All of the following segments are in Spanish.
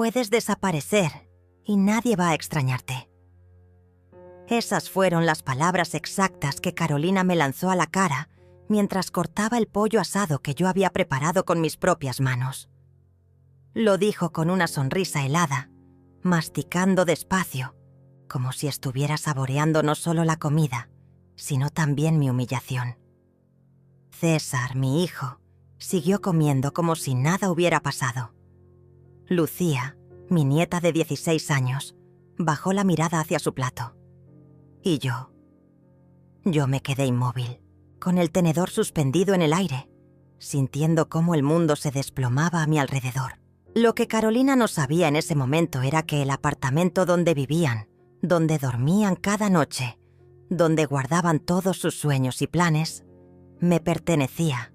Puedes desaparecer y nadie va a extrañarte. Esas fueron las palabras exactas que Carolina me lanzó a la cara mientras cortaba el pollo asado que yo había preparado con mis propias manos. Lo dijo con una sonrisa helada, masticando despacio, como si estuviera saboreando no solo la comida, sino también mi humillación. César, mi hijo, siguió comiendo como si nada hubiera pasado. Lucía, mi nieta de 16 años, bajó la mirada hacia su plato. Y yo me quedé inmóvil, con el tenedor suspendido en el aire, sintiendo cómo el mundo se desplomaba a mi alrededor. Lo que Carolina no sabía en ese momento era que el apartamento donde vivían, donde dormían cada noche, donde guardaban todos sus sueños y planes, me pertenecía,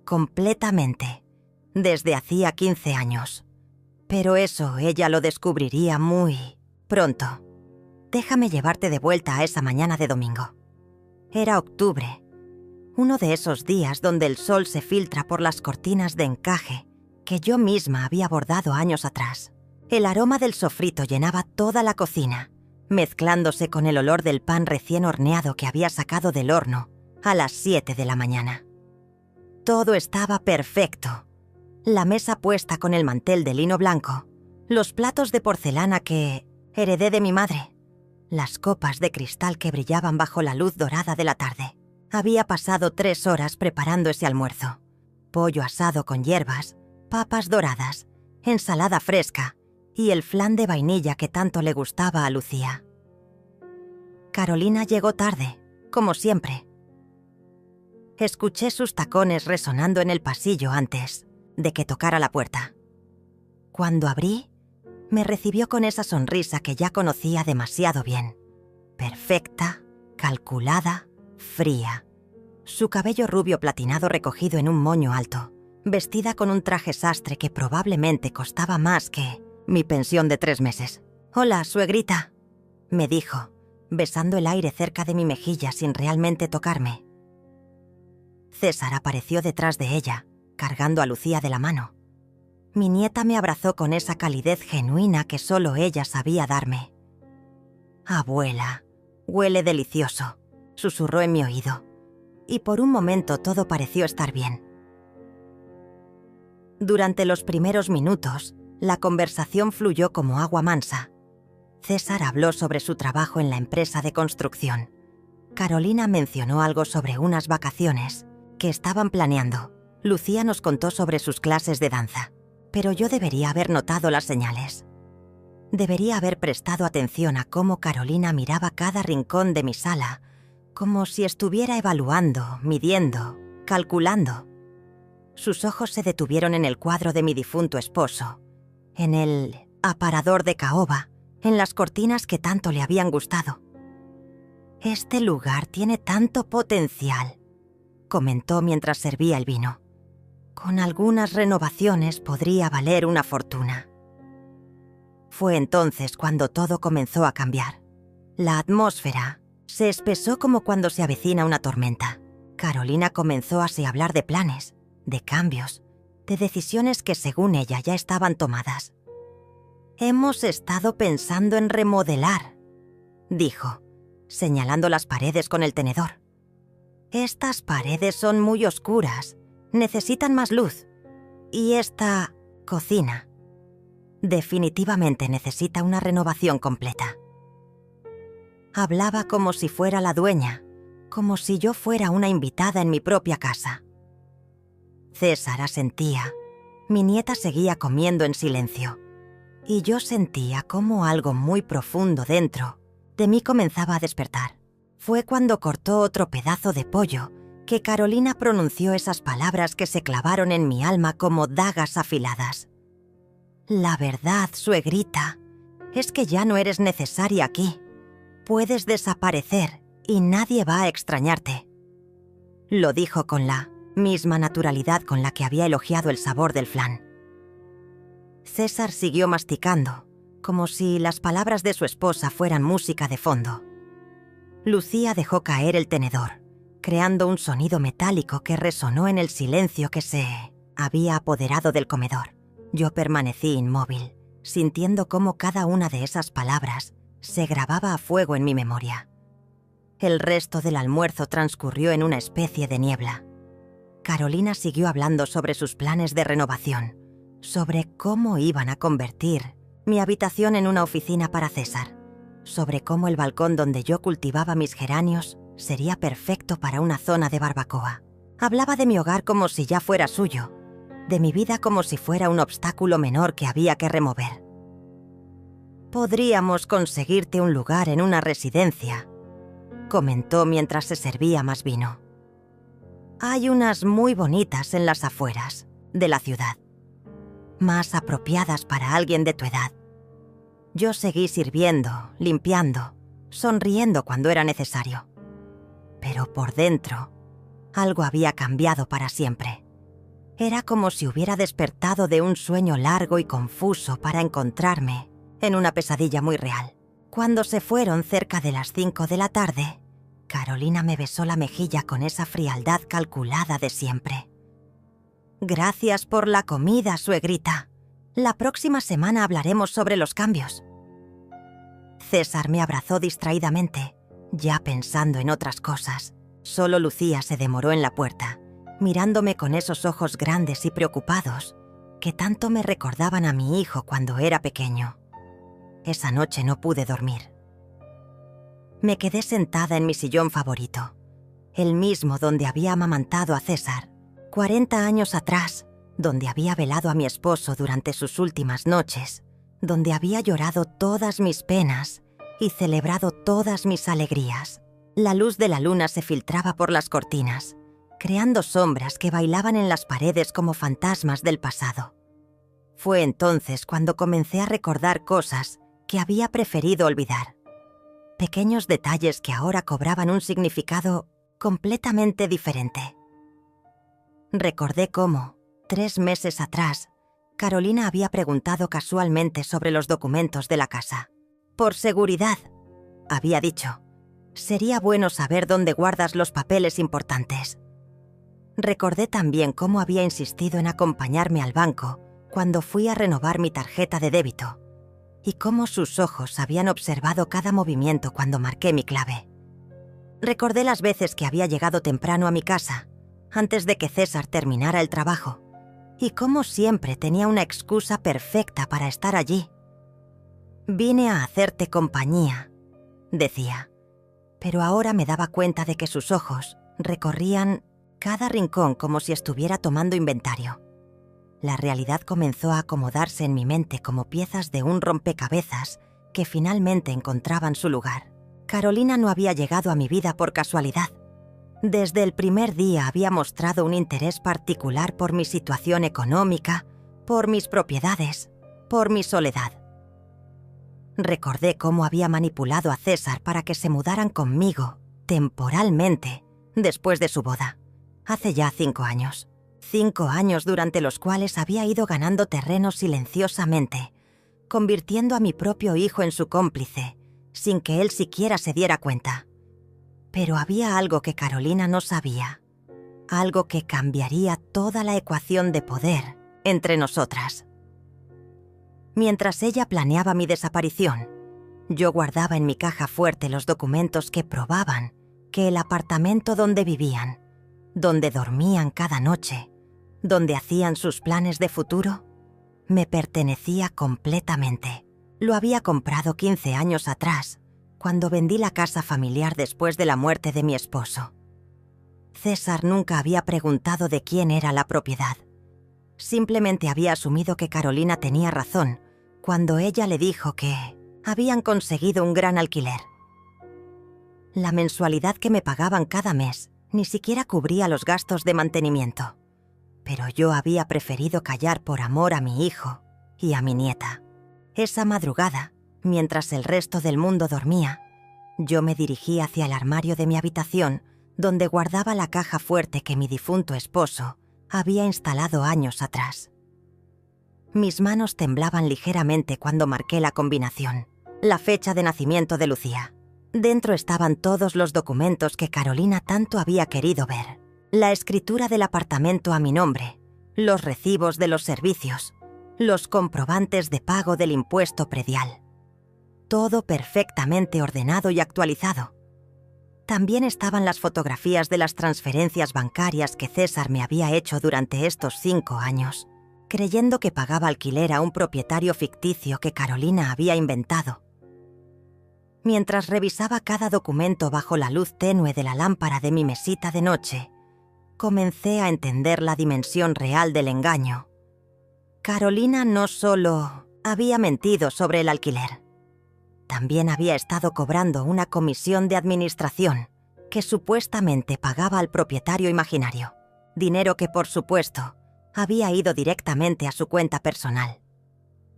completamente, desde hacía 15 años. Pero eso ella lo descubriría muy pronto. Déjame llevarte de vuelta a esa mañana de domingo. Era octubre, uno de esos días donde el sol se filtra por las cortinas de encaje que yo misma había bordado años atrás. El aroma del sofrito llenaba toda la cocina, mezclándose con el olor del pan recién horneado que había sacado del horno a las 7 de la mañana. Todo estaba perfecto. La mesa puesta con el mantel de lino blanco, los platos de porcelana que heredé de mi madre, las copas de cristal que brillaban bajo la luz dorada de la tarde. Había pasado 3 horas preparando ese almuerzo. Pollo asado con hierbas, papas doradas, ensalada fresca y el flan de vainilla que tanto le gustaba a Lucía. Carolina llegó tarde, como siempre. Escuché sus tacones resonando en el pasillo antes de que tocara la puerta. Cuando abrí, me recibió con esa sonrisa que ya conocía demasiado bien. Perfecta, calculada, fría. Su cabello rubio platinado recogido en un moño alto, vestida con un traje sastre que probablemente costaba más que mi pensión de 3 meses. «Hola, suegrita», me dijo, besando el aire cerca de mi mejilla sin realmente tocarme. César apareció detrás de ella, cargando a Lucía de la mano. Mi nieta me abrazó con esa calidez genuina que solo ella sabía darme. «Abuela, huele delicioso», susurró en mi oído, y por un momento todo pareció estar bien. Durante los primeros minutos, la conversación fluyó como agua mansa. César habló sobre su trabajo en la empresa de construcción. Carolina mencionó algo sobre unas vacaciones que estaban planeando. Lucía nos contó sobre sus clases de danza, pero yo debería haber notado las señales. Debería haber prestado atención a cómo Carolina miraba cada rincón de mi sala, como si estuviera evaluando, midiendo, calculando. Sus ojos se detuvieron en el cuadro de mi difunto esposo, en el aparador de caoba, en las cortinas que tanto le habían gustado. «Este lugar tiene tanto potencial», comentó mientras servía el vino. «Con algunas renovaciones podría valer una fortuna». Fue entonces cuando todo comenzó a cambiar. La atmósfera se espesó como cuando se avecina una tormenta. Carolina comenzó a hablar de planes, de cambios, de decisiones que según ella ya estaban tomadas. «Hemos estado pensando en remodelar», dijo, señalando las paredes con el tenedor. «Estas paredes son muy oscuras, necesitan más luz. Y esta cocina definitivamente necesita una renovación completa». Hablaba como si fuera la dueña, como si yo fuera una invitada en mi propia casa. César asentía. Mi nieta seguía comiendo en silencio. Y yo sentía como algo muy profundo dentro de mí comenzaba a despertar. Fue cuando cortó otro pedazo de pollo que Carolina pronunció esas palabras que se clavaron en mi alma como dagas afiladas. «La verdad, suegrita, es que ya no eres necesaria aquí. Puedes desaparecer y nadie va a extrañarte». Lo dijo con la misma naturalidad con la que había elogiado el sabor del flan. César siguió masticando, como si las palabras de su esposa fueran música de fondo. Lucía dejó caer el tenedor, creando un sonido metálico que resonó en el silencio que se había apoderado del comedor. Yo permanecí inmóvil, sintiendo cómo cada una de esas palabras se grababa a fuego en mi memoria. El resto del almuerzo transcurrió en una especie de niebla. Carolina siguió hablando sobre sus planes de renovación, sobre cómo iban a convertir mi habitación en una oficina para César, sobre cómo el balcón donde yo cultivaba mis geranios sería perfecto para una zona de barbacoa. Hablaba de mi hogar como si ya fuera suyo, de mi vida como si fuera un obstáculo menor que había que remover. «Podríamos conseguirte un lugar en una residencia», comentó mientras se servía más vino. «Hay unas muy bonitas en las afueras de la ciudad, más apropiadas para alguien de tu edad». Yo seguí sirviendo, limpiando, sonriendo cuando era necesario. Pero por dentro, algo había cambiado para siempre. Era como si hubiera despertado de un sueño largo y confuso para encontrarme en una pesadilla muy real. Cuando se fueron cerca de las 5 de la tarde, Carolina me besó la mejilla con esa frialdad calculada de siempre. «Gracias por la comida, suegrita. La próxima semana hablaremos sobre los cambios». César me abrazó distraídamente, ya pensando en otras cosas. Solo Lucía se demoró en la puerta, mirándome con esos ojos grandes y preocupados que tanto me recordaban a mi hijo cuando era pequeño. Esa noche no pude dormir. Me quedé sentada en mi sillón favorito, el mismo donde había amamantado a César, 40 años atrás, donde había velado a mi esposo durante sus últimas noches, donde había llorado todas mis penas y celebrado todas mis alegrías. La luz de la luna se filtraba por las cortinas, creando sombras que bailaban en las paredes como fantasmas del pasado. Fue entonces cuando comencé a recordar cosas que había preferido olvidar. Pequeños detalles que ahora cobraban un significado completamente diferente. Recordé cómo, 3 meses atrás, Carolina había preguntado casualmente sobre los documentos de la casa. «Por seguridad», había dicho, «sería bueno saber dónde guardas los papeles importantes». Recordé también cómo había insistido en acompañarme al banco cuando fui a renovar mi tarjeta de débito y cómo sus ojos habían observado cada movimiento cuando marqué mi clave. Recordé las veces que había llegado temprano a mi casa, antes de que César terminara el trabajo, y cómo siempre tenía una excusa perfecta para estar allí. «Vine a hacerte compañía», decía, pero ahora me daba cuenta de que sus ojos recorrían cada rincón como si estuviera tomando inventario. La realidad comenzó a acomodarse en mi mente como piezas de un rompecabezas que finalmente encontraban su lugar. Carolina no había llegado a mi vida por casualidad. Desde el primer día había mostrado un interés particular por mi situación económica, por mis propiedades, por mi soledad. Recordé cómo había manipulado a César para que se mudaran conmigo, temporalmente, después de su boda, hace ya 5 años. 5 años durante los cuales había ido ganando terreno silenciosamente, convirtiendo a mi propio hijo en su cómplice, sin que él siquiera se diera cuenta. Pero había algo que Carolina no sabía, algo que cambiaría toda la ecuación de poder entre nosotras. Mientras ella planeaba mi desaparición, yo guardaba en mi caja fuerte los documentos que probaban que el apartamento donde vivían, donde dormían cada noche, donde hacían sus planes de futuro, me pertenecía completamente. Lo había comprado 15 años atrás, cuando vendí la casa familiar después de la muerte de mi esposo. César nunca había preguntado de quién era la propiedad. Simplemente había asumido que Carolina tenía razón cuando ella le dijo que habían conseguido un gran alquiler. La mensualidad que me pagaban cada mes ni siquiera cubría los gastos de mantenimiento, pero yo había preferido callar por amor a mi hijo y a mi nieta. Esa madrugada, mientras el resto del mundo dormía, yo me dirigí hacia el armario de mi habitación donde guardaba la caja fuerte que mi difunto esposo había instalado años atrás. Mis manos temblaban ligeramente cuando marqué la combinación, la fecha de nacimiento de Lucía. Dentro estaban todos los documentos que Carolina tanto había querido ver. La escritura del apartamento a mi nombre, los recibos de los servicios, los comprobantes de pago del impuesto predial. Todo perfectamente ordenado y actualizado. También estaban las fotografías de las transferencias bancarias que César me había hecho durante estos 5 años, creyendo que pagaba alquiler a un propietario ficticio que Carolina había inventado. Mientras revisaba cada documento bajo la luz tenue de la lámpara de mi mesita de noche, comencé a entender la dimensión real del engaño. Carolina no solo había mentido sobre el alquiler, también había estado cobrando una comisión de administración que supuestamente pagaba al propietario imaginario, dinero que, por supuesto, había ido directamente a su cuenta personal.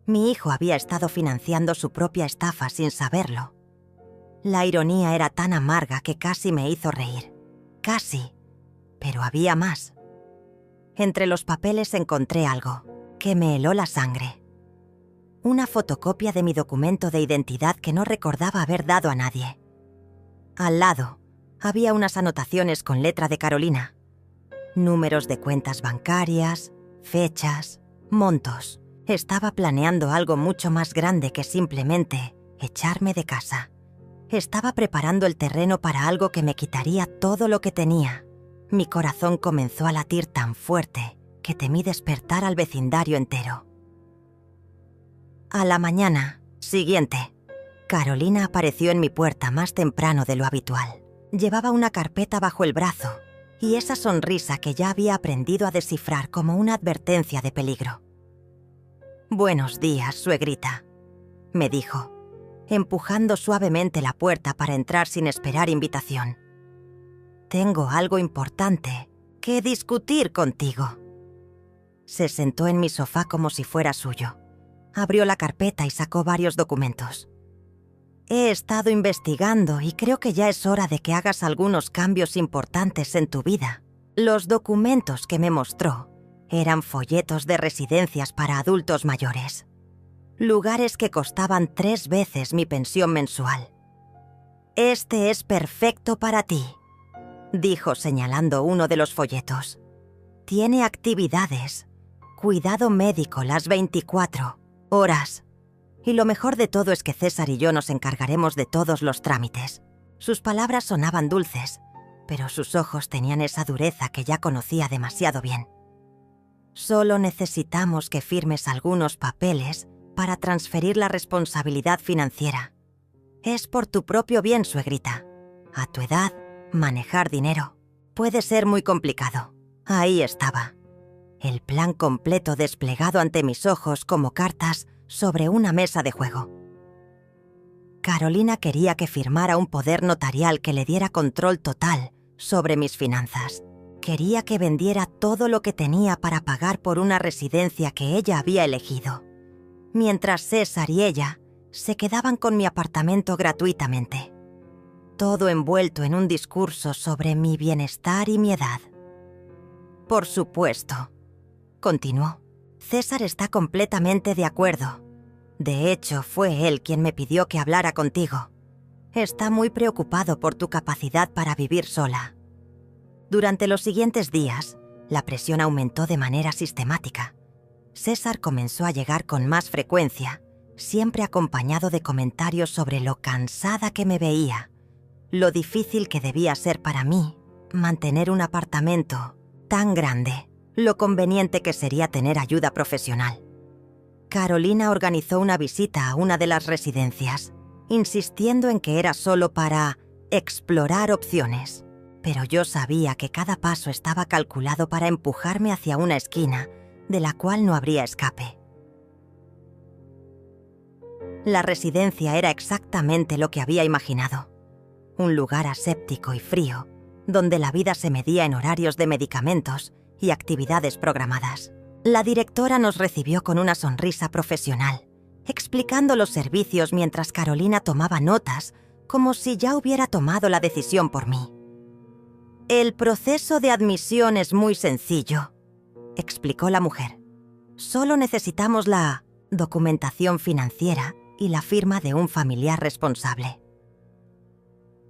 Mi hijo había estado financiando su propia estafa sin saberlo. La ironía era tan amarga que casi me hizo reír. Casi. Pero había más. Entre los papeles encontré algo que me heló la sangre. Una fotocopia de mi documento de identidad que no recordaba haber dado a nadie. Al lado, había unas anotaciones con letra de Carolina. Números de cuentas bancarias, fechas, montos. Estaba planeando algo mucho más grande que simplemente echarme de casa. Estaba preparando el terreno para algo que me quitaría todo lo que tenía. Mi corazón comenzó a latir tan fuerte que temí despertar al vecindario entero. A la mañana siguiente, Carolina apareció en mi puerta más temprano de lo habitual. Llevaba una carpeta bajo el brazo y esa sonrisa que ya había aprendido a descifrar como una advertencia de peligro. «Buenos días, suegrita», me dijo, empujando suavemente la puerta para entrar sin esperar invitación. «Tengo algo importante que discutir contigo». Se sentó en mi sofá como si fuera suyo. Abrió la carpeta y sacó varios documentos. «He estado investigando y creo que ya es hora de que hagas algunos cambios importantes en tu vida». Los documentos que me mostró eran folletos de residencias para adultos mayores. Lugares que costaban 3 veces mi pensión mensual. «Este es perfecto para ti», dijo señalando uno de los folletos. «Tiene actividades, cuidado médico las 24 horas. Y lo mejor de todo es que César y yo nos encargaremos de todos los trámites». Sus palabras sonaban dulces, pero sus ojos tenían esa dureza que ya conocía demasiado bien. «Solo necesitamos que firmes algunos papeles para transferir la responsabilidad financiera. Es por tu propio bien, suegrita. A tu edad, manejar dinero puede ser muy complicado». Ahí estaba. El plan completo desplegado ante mis ojos como cartas sobre una mesa de juego. Carolina quería que firmara un poder notarial que le diera control total sobre mis finanzas. Quería que vendiera todo lo que tenía para pagar por una residencia que ella había elegido, mientras César y ella se quedaban con mi apartamento gratuitamente. Todo envuelto en un discurso sobre mi bienestar y mi edad. «Por supuesto», continuó, «César está completamente de acuerdo. De hecho, fue él quien me pidió que hablara contigo. Está muy preocupado por tu capacidad para vivir sola». Durante los siguientes días, la presión aumentó de manera sistemática. César comenzó a llegar con más frecuencia, siempre acompañado de comentarios sobre lo cansada que me veía, lo difícil que debía ser para mí mantener un apartamento tan grande, lo conveniente que sería tener ayuda profesional. Carolina organizó una visita a una de las residencias, insistiendo en que era solo para explorar opciones. Pero yo sabía que cada paso estaba calculado para empujarme hacia una esquina de la cual no habría escape. La residencia era exactamente lo que había imaginado. Un lugar aséptico y frío, donde la vida se medía en horarios de medicamentos y actividades programadas. La directora nos recibió con una sonrisa profesional, explicando los servicios mientras Carolina tomaba notas, como si ya hubiera tomado la decisión por mí. «El proceso de admisión es muy sencillo», explicó la mujer. «Solo necesitamos la documentación financiera y la firma de un familiar responsable».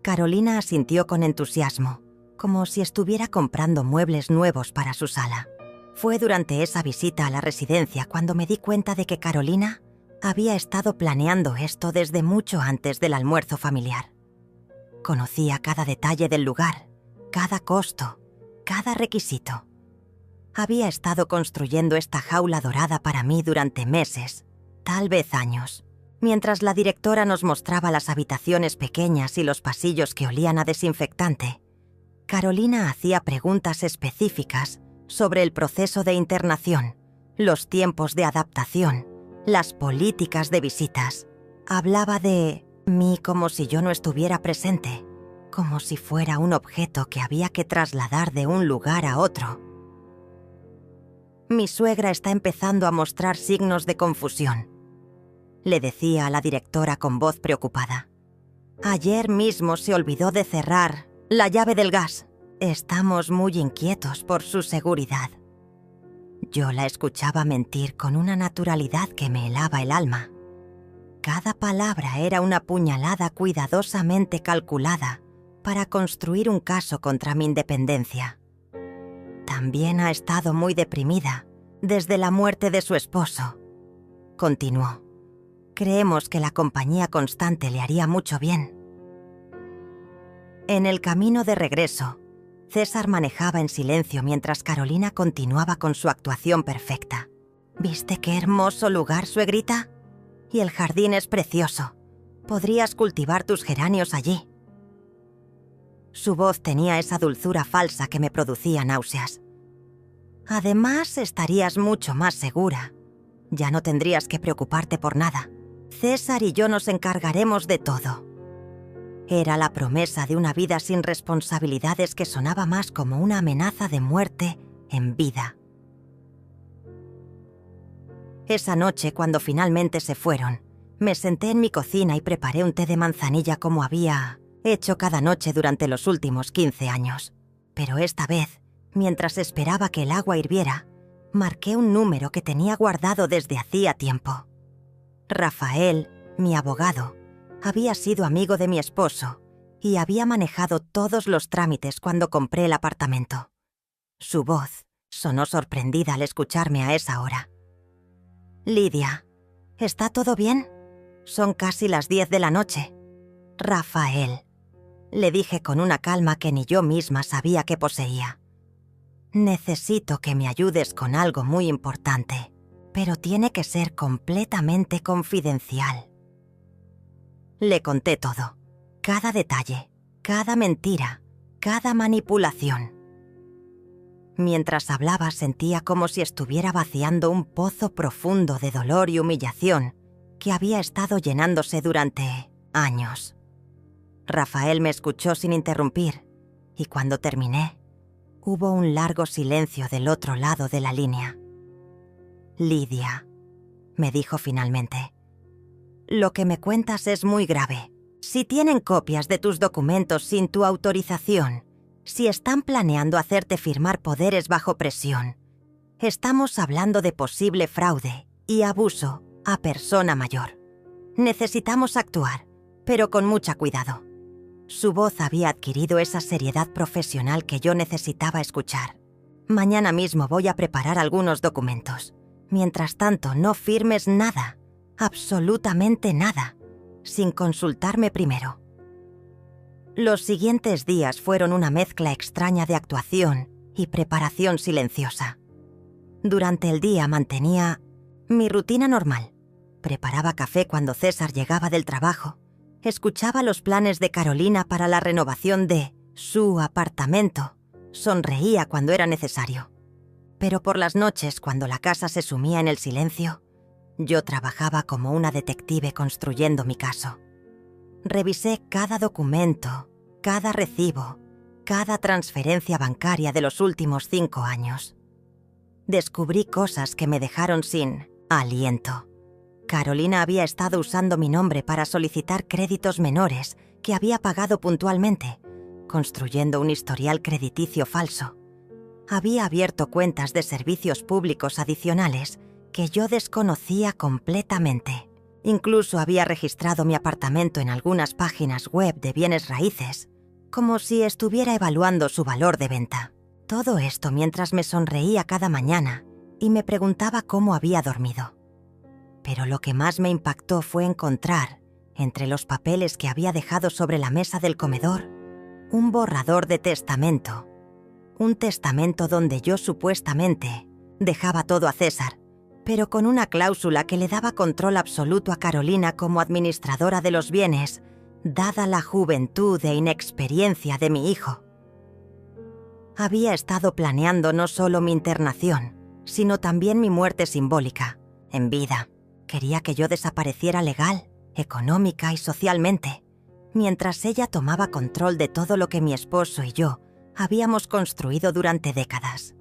Carolina asintió con entusiasmo, como si estuviera comprando muebles nuevos para su sala. Fue durante esa visita a la residencia cuando me di cuenta de que Carolina había estado planeando esto desde mucho antes del almuerzo familiar. Conocía cada detalle del lugar, cada costo, cada requisito. Había estado construyendo esta jaula dorada para mí durante meses, tal vez años. Mientras la directora nos mostraba las habitaciones pequeñas y los pasillos que olían a desinfectante, Carolina hacía preguntas específicas sobre el proceso de internación, los tiempos de adaptación, las políticas de visitas. Hablaba de mí como si yo no estuviera presente, como si fuera un objeto que había que trasladar de un lugar a otro. Mi suegra está empezando a mostrar signos de confusión, le decía a la directora con voz preocupada. Ayer mismo se olvidó de cerrar la llave del gas. Estamos muy inquietos por su seguridad. Yo la escuchaba mentir con una naturalidad que me helaba el alma. Cada palabra era una puñalada cuidadosamente calculada para construir un caso contra mi independencia. También ha estado muy deprimida desde la muerte de su esposo. Continuó. Creemos que la compañía constante le haría mucho bien. En el camino de regreso, César manejaba en silencio mientras Carolina continuaba con su actuación perfecta. ¿Viste qué hermoso lugar, suegrita? Y el jardín es precioso. Podrías cultivar tus geranios allí. Su voz tenía esa dulzura falsa que me producía náuseas. Además, estarías mucho más segura. Ya no tendrías que preocuparte por nada. César y yo nos encargaremos de todo. Era la promesa de una vida sin responsabilidades que sonaba más como una amenaza de muerte en vida. Esa noche, cuando finalmente se fueron, me senté en mi cocina y preparé un té de manzanilla como había hecho cada noche durante los últimos 15 años. Pero esta vez, mientras esperaba que el agua hirviera, marqué un número que tenía guardado desde hacía tiempo. Rafael, mi abogado, había sido amigo de mi esposo y había manejado todos los trámites cuando compré el apartamento. Su voz sonó sorprendida al escucharme a esa hora. «Lidia, ¿está todo bien? Son casi las 10 de la noche». «Rafael», le dije con una calma que ni yo misma sabía que poseía. «Necesito que me ayudes con algo muy importante, pero tiene que ser completamente confidencial». Le conté todo, cada detalle, cada mentira, cada manipulación. Mientras hablaba sentía como si estuviera vaciando un pozo profundo de dolor y humillación que había estado llenándose durante años. Rafael me escuchó sin interrumpir y cuando terminé, hubo un largo silencio del otro lado de la línea. «Lidia», me dijo finalmente, «lo que me cuentas es muy grave. Si tienen copias de tus documentos sin tu autorización, si están planeando hacerte firmar poderes bajo presión, estamos hablando de posible fraude y abuso a persona mayor. Necesitamos actuar, pero con mucha cuidado». Su voz había adquirido esa seriedad profesional que yo necesitaba escuchar. «Mañana mismo voy a preparar algunos documentos. Mientras tanto, no firmes nada, absolutamente nada, sin consultarme primero». Los siguientes días fueron una mezcla extraña de actuación y preparación silenciosa. Durante el día mantenía mi rutina normal. Preparaba café cuando César llegaba del trabajo. Escuchaba los planes de Carolina para la renovación de su apartamento. Sonreía cuando era necesario. Pero por las noches, cuando la casa se sumía en el silencio, yo trabajaba como una detective construyendo mi caso. Revisé cada documento, cada recibo, cada transferencia bancaria de los últimos 5 años. Descubrí cosas que me dejaron sin aliento. Carolina había estado usando mi nombre para solicitar créditos menores que había pagado puntualmente, construyendo un historial crediticio falso. Había abierto cuentas de servicios públicos adicionales que yo desconocía completamente. Incluso había registrado mi apartamento en algunas páginas web de bienes raíces, como si estuviera evaluando su valor de venta. Todo esto mientras me sonreía cada mañana y me preguntaba cómo había dormido. Pero lo que más me impactó fue encontrar, entre los papeles que había dejado sobre la mesa del comedor, un borrador de testamento. Un testamento donde yo supuestamente dejaba todo a César, pero con una cláusula que le daba control absoluto a Carolina como administradora de los bienes, dada la juventud e inexperiencia de mi hijo. Había estado planeando no solo mi internación, sino también mi muerte simbólica, en vida. Quería que yo desapareciera legal, económica y socialmente, mientras ella tomaba control de todo lo que mi esposo y yo habíamos construido durante décadas.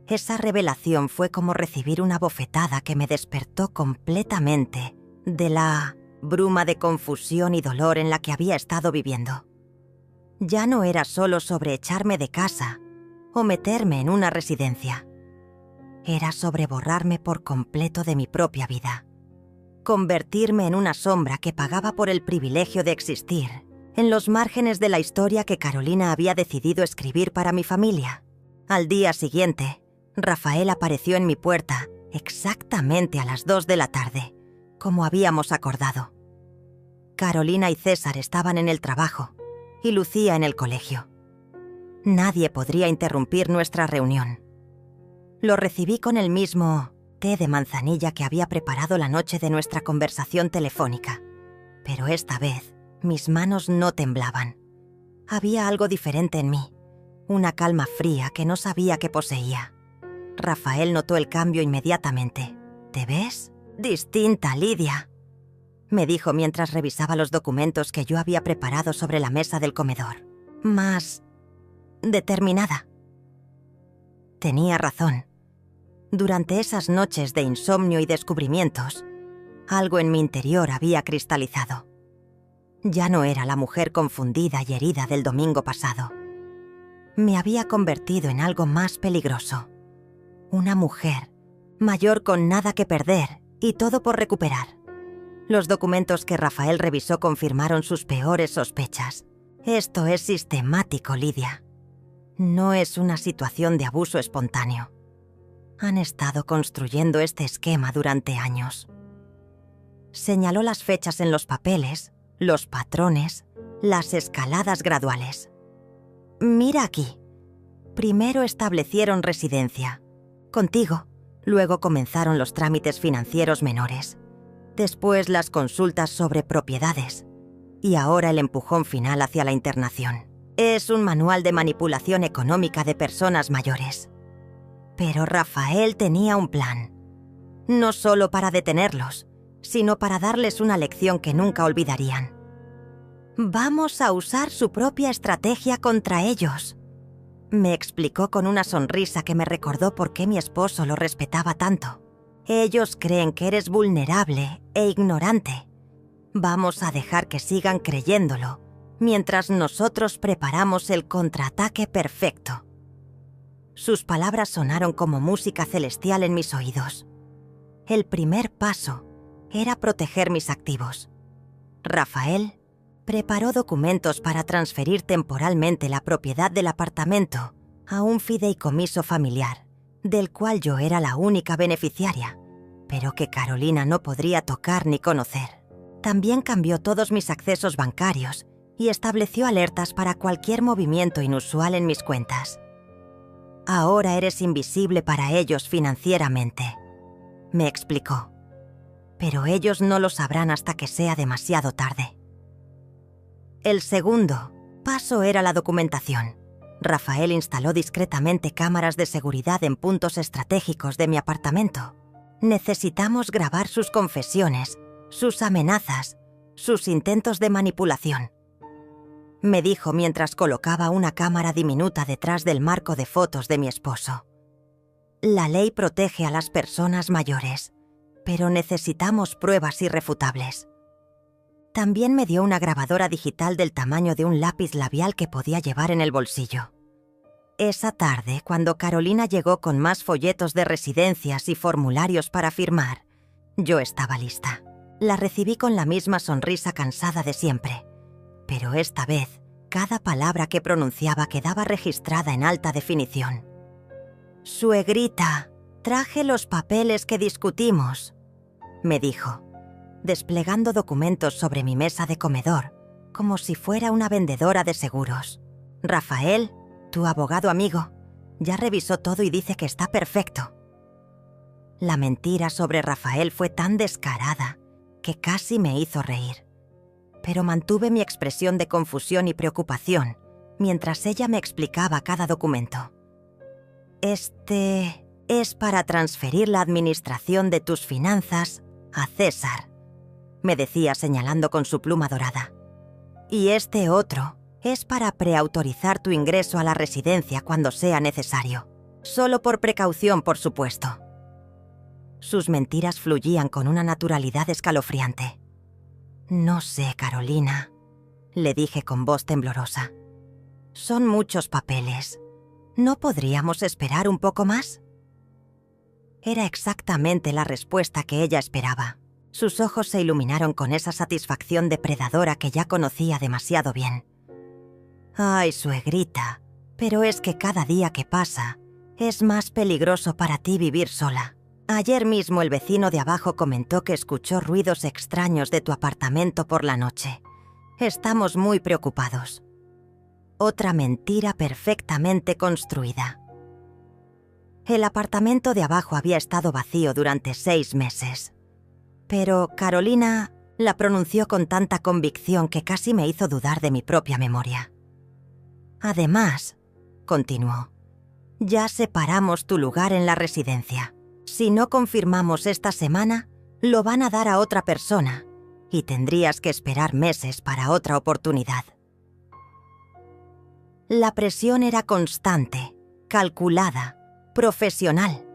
Esa revelación fue como recibir una bofetada que me despertó completamente de la bruma de confusión y dolor en la que había estado viviendo. Ya no era solo sobre echarme de casa o meterme en una residencia. Era sobre borrarme por completo de mi propia vida. Convertirme en una sombra que pagaba por el privilegio de existir en los márgenes de la historia que Carolina había decidido escribir para mi familia. Al día siguiente, Rafael apareció en mi puerta exactamente a las 2 de la tarde, como habíamos acordado. Carolina y César estaban en el trabajo y Lucía en el colegio. Nadie podría interrumpir nuestra reunión. Lo recibí con el mismo té de manzanilla que había preparado la noche de nuestra conversación telefónica, pero esta vez mis manos no temblaban. Había algo diferente en mí, una calma fría que no sabía que poseía. Rafael notó el cambio inmediatamente. «¿Te ves? Distinta, Lidia», me dijo mientras revisaba los documentos que yo había preparado sobre la mesa del comedor. «Más determinada». Tenía razón. Durante esas noches de insomnio y descubrimientos, algo en mi interior había cristalizado. Ya no era la mujer confundida y herida del domingo pasado. Me había convertido en algo más peligroso. Una mujer, mayor con nada que perder y todo por recuperar. Los documentos que Rafael revisó confirmaron sus peores sospechas. Esto es sistemático, Lidia. No es una situación de abuso espontáneo. Han estado construyendo este esquema durante años. Señaló las fechas en los papeles, los patrones, las escaladas graduales. Mira aquí. Primero establecieron residencia. Contigo. Luego comenzaron los trámites financieros menores. Después las consultas sobre propiedades. Y ahora el empujón final hacia la internación. Es un manual de manipulación económica de personas mayores. Pero Rafael tenía un plan. No solo para detenerlos, sino para darles una lección que nunca olvidarían. «Vamos a usar su propia estrategia contra ellos», me explicó con una sonrisa que me recordó por qué mi esposo lo respetaba tanto. «Ellos creen que eres vulnerable e ignorante. Vamos a dejar que sigan creyéndolo, mientras nosotros preparamos el contraataque perfecto». Sus palabras sonaron como música celestial en mis oídos. El primer paso era proteger mis activos. Rafael preparó documentos para transferir temporalmente la propiedad del apartamento a un fideicomiso familiar, del cual yo era la única beneficiaria, pero que Carolina no podría tocar ni conocer. También cambió todos mis accesos bancarios y estableció alertas para cualquier movimiento inusual en mis cuentas. «Ahora eres invisible para ellos financieramente», me explicó. «Pero ellos no lo sabrán hasta que sea demasiado tarde». El segundo paso era la documentación. Rafael instaló discretamente cámaras de seguridad en puntos estratégicos de mi apartamento. Necesitamos grabar sus confesiones, sus amenazas, sus intentos de manipulación, me dijo mientras colocaba una cámara diminuta detrás del marco de fotos de mi esposo. La ley protege a las personas mayores, pero necesitamos pruebas irrefutables. También me dio una grabadora digital del tamaño de un lápiz labial que podía llevar en el bolsillo. Esa tarde, cuando Carolina llegó con más folletos de residencias y formularios para firmar, yo estaba lista. La recibí con la misma sonrisa cansada de siempre, pero esta vez cada palabra que pronunciaba quedaba registrada en alta definición. «Suegrita, traje los papeles que discutimos», me dijo, desplegando documentos sobre mi mesa de comedor, como si fuera una vendedora de seguros. «Rafael, tu abogado amigo, ya revisó todo y dice que está perfecto». La mentira sobre Rafael fue tan descarada que casi me hizo reír. Pero mantuve mi expresión de confusión y preocupación mientras ella me explicaba cada documento. «Este es para transferir la administración de tus finanzas a César», me decía señalando con su pluma dorada. «Y este otro es para preautorizar tu ingreso a la residencia cuando sea necesario. Solo por precaución, por supuesto». Sus mentiras fluían con una naturalidad escalofriante. «No sé, Carolina», le dije con voz temblorosa. «Son muchos papeles. ¿No podríamos esperar un poco más?». Era exactamente la respuesta que ella esperaba. Sus ojos se iluminaron con esa satisfacción depredadora que ya conocía demasiado bien. «Ay, suegrita, pero es que cada día que pasa es más peligroso para ti vivir sola. Ayer mismo el vecino de abajo comentó que escuchó ruidos extraños de tu apartamento por la noche. Estamos muy preocupados». Otra mentira perfectamente construida. El apartamento de abajo había estado vacío durante 6 meses. Pero Carolina la pronunció con tanta convicción que casi me hizo dudar de mi propia memoria. «Además», continuó, «ya separamos tu lugar en la residencia. Si no confirmamos esta semana, lo van a dar a otra persona y tendrías que esperar meses para otra oportunidad». La presión era constante, calculada, profesional.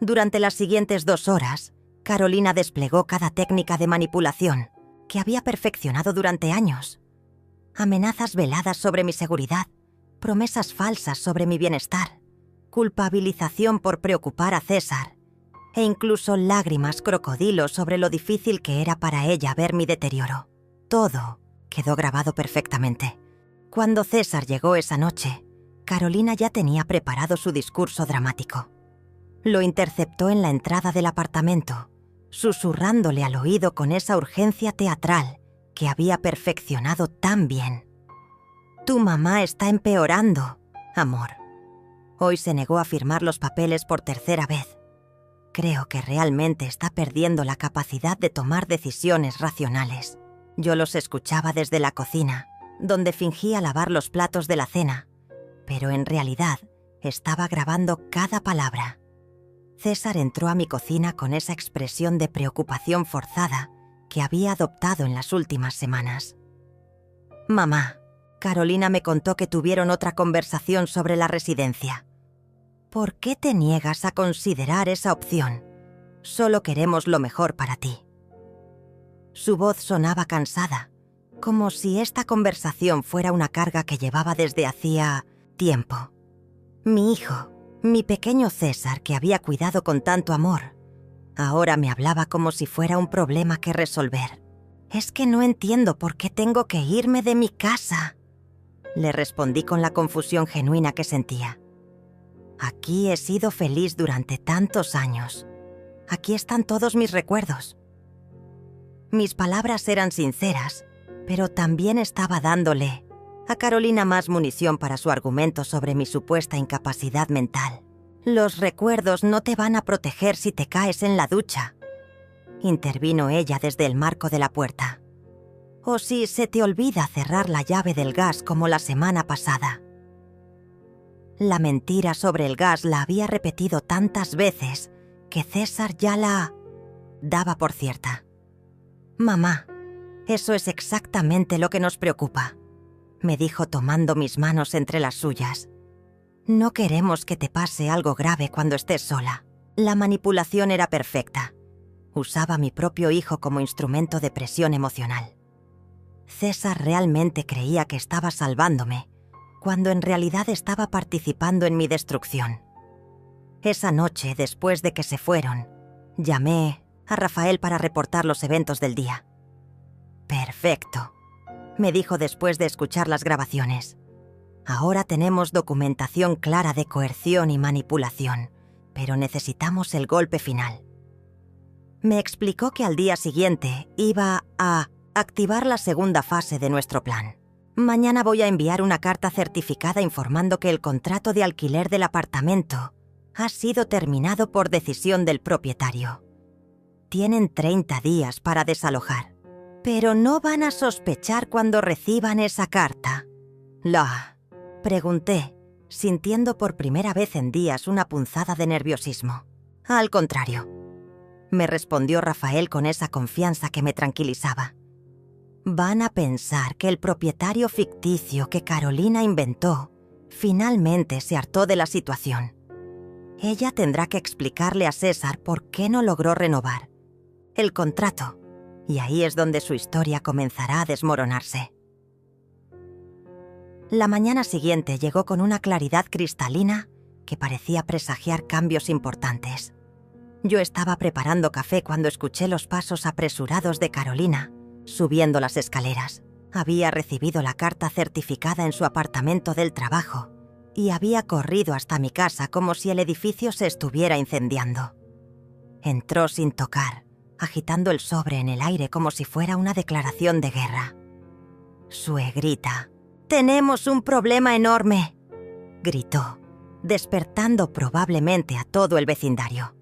Durante las siguientes 2 horas, Carolina desplegó cada técnica de manipulación que había perfeccionado durante años. Amenazas veladas sobre mi seguridad, promesas falsas sobre mi bienestar, culpabilización por preocupar a César, e incluso lágrimas crocodilo sobre lo difícil que era para ella ver mi deterioro. Todo quedó grabado perfectamente. Cuando César llegó esa noche, Carolina ya tenía preparado su discurso dramático. Lo interceptó en la entrada del apartamento, susurrándole al oído con esa urgencia teatral que había perfeccionado tan bien. «Tu mamá está empeorando, amor». Hoy se negó a firmar los papeles por 3ª vez. Creo que realmente está perdiendo la capacidad de tomar decisiones racionales. Yo los escuchaba desde la cocina, donde fingía lavar los platos de la cena, pero en realidad estaba grabando cada palabra. César entró a mi cocina con esa expresión de preocupación forzada que había adoptado en las últimas semanas. «Mamá, Carolina me contó que tuvieron otra conversación sobre la residencia. ¿Por qué te niegas a considerar esa opción? Solo queremos lo mejor para ti». Su voz sonaba cansada, como si esta conversación fuera una carga que llevaba desde hacía tiempo. Mi hijo, mi pequeño César, que había cuidado con tanto amor, ahora me hablaba como si fuera un problema que resolver. «Es que no entiendo por qué tengo que irme de mi casa», le respondí con la confusión genuina que sentía. «Aquí he sido feliz durante tantos años. Aquí están todos mis recuerdos». Mis palabras eran sinceras, pero también estaba dándole a Carolina más munición para su argumento sobre mi supuesta incapacidad mental. «Los recuerdos no te van a proteger si te caes en la ducha», intervino ella desde el marco de la puerta. «O si se te olvida cerrar la llave del gas como la semana pasada». La mentira sobre el gas la había repetido tantas veces que César ya la daba por cierta. «Mamá, eso es exactamente lo que nos preocupa», me dijo tomando mis manos entre las suyas. «No queremos que te pase algo grave cuando estés sola». La manipulación era perfecta. Usaba a mi propio hijo como instrumento de presión emocional. César realmente creía que estaba salvándome, cuando en realidad estaba participando en mi destrucción. Esa noche, después de que se fueron, llamé a Rafael para reportar los eventos del día. «Perfecto», me dijo después de escuchar las grabaciones. Ahora tenemos documentación clara de coerción y manipulación, pero necesitamos el golpe final. Me explicó que al día siguiente iba a activar la segunda fase de nuestro plan. Mañana voy a enviar una carta certificada informando que el contrato de alquiler del apartamento ha sido terminado por decisión del propietario. Tienen 30 días para desalojar, pero no van a sospechar cuando reciban esa carta. Pregunté, sintiendo por primera vez en días una punzada de nerviosismo. Al contrario, me respondió Rafael con esa confianza que me tranquilizaba. Van a pensar que el propietario ficticio que Carolina inventó finalmente se hartó de la situación. Ella tendrá que explicarle a César por qué no logró renovar el contrato, y ahí es donde su historia comenzará a desmoronarse. La mañana siguiente llegó con una claridad cristalina que parecía presagiar cambios importantes. Yo estaba preparando café cuando escuché los pasos apresurados de Carolina, subiendo las escaleras. Había recibido la carta certificada en su apartamento del trabajo y había corrido hasta mi casa como si el edificio se estuviera incendiando. Entró sin tocar, agitando el sobre en el aire como si fuera una declaración de guerra. «Suegrita, tenemos un problema enorme», gritó, despertando probablemente a todo el vecindario.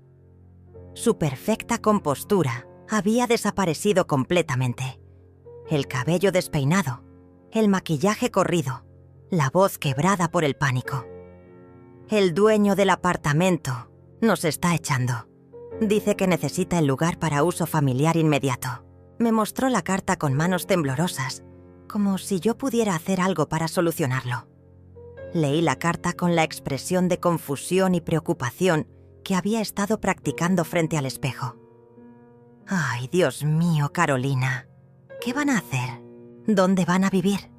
Su perfecta compostura había desaparecido completamente. El cabello despeinado, el maquillaje corrido, la voz quebrada por el pánico. «El dueño del apartamento nos está echando. Dice que necesita el lugar para uso familiar inmediato». Me mostró la carta con manos temblorosas, como si yo pudiera hacer algo para solucionarlo. Leí la carta con la expresión de confusión y preocupación que había estado practicando frente al espejo. «Ay, Dios mío, Carolina, ¿qué van a hacer? ¿Dónde van a vivir?»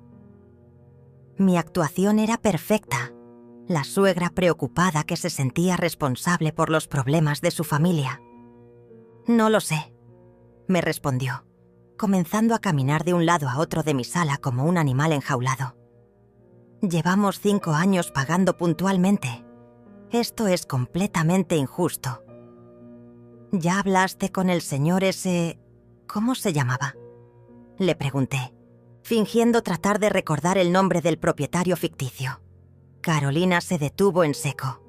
Mi actuación era perfecta. La suegra preocupada que se sentía responsable por los problemas de su familia. «No lo sé», me respondió, comenzando a caminar de un lado a otro de mi sala como un animal enjaulado. «Llevamos 5 años pagando puntualmente. Esto es completamente injusto». «¿Ya hablaste con el señor ese... ¿cómo se llamaba?», le pregunté, fingiendo tratar de recordar el nombre del propietario ficticio. Carolina se detuvo en seco.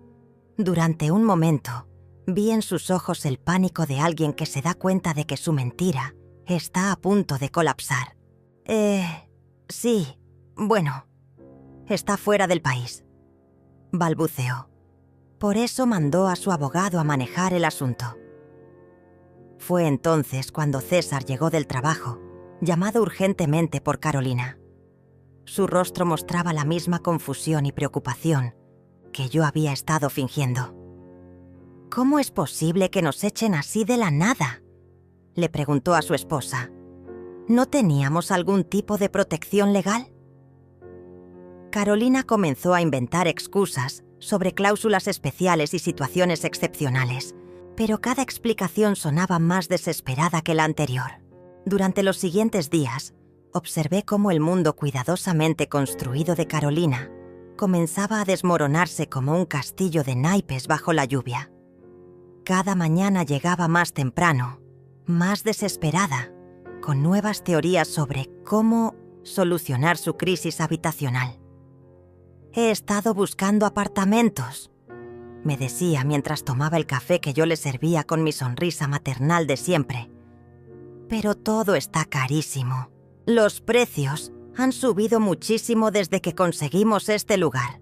Durante un momento, vi en sus ojos el pánico de alguien que se da cuenta de que su mentira está a punto de colapsar. Sí, bueno, está fuera del país», balbuceó. Por eso mandó a su abogado a manejar el asunto. Fue entonces cuando César llegó del trabajo, llamado urgentemente por Carolina. Su rostro mostraba la misma confusión y preocupación que yo había estado fingiendo. «¿Cómo es posible que nos echen así de la nada?», le preguntó a su esposa. «¿No teníamos algún tipo de protección legal?». Carolina comenzó a inventar excusas sobre cláusulas especiales y situaciones excepcionales, pero cada explicación sonaba más desesperada que la anterior. Durante los siguientes días, observé cómo el mundo cuidadosamente construido de Carolina comenzaba a desmoronarse como un castillo de naipes bajo la lluvia. Cada mañana llegaba más temprano, más desesperada, con nuevas teorías sobre cómo solucionar su crisis habitacional. «He estado buscando apartamentos», me decía mientras tomaba el café que yo le servía con mi sonrisa maternal de siempre. «Pero todo está carísimo. Los precios han subido muchísimo desde que conseguimos este lugar».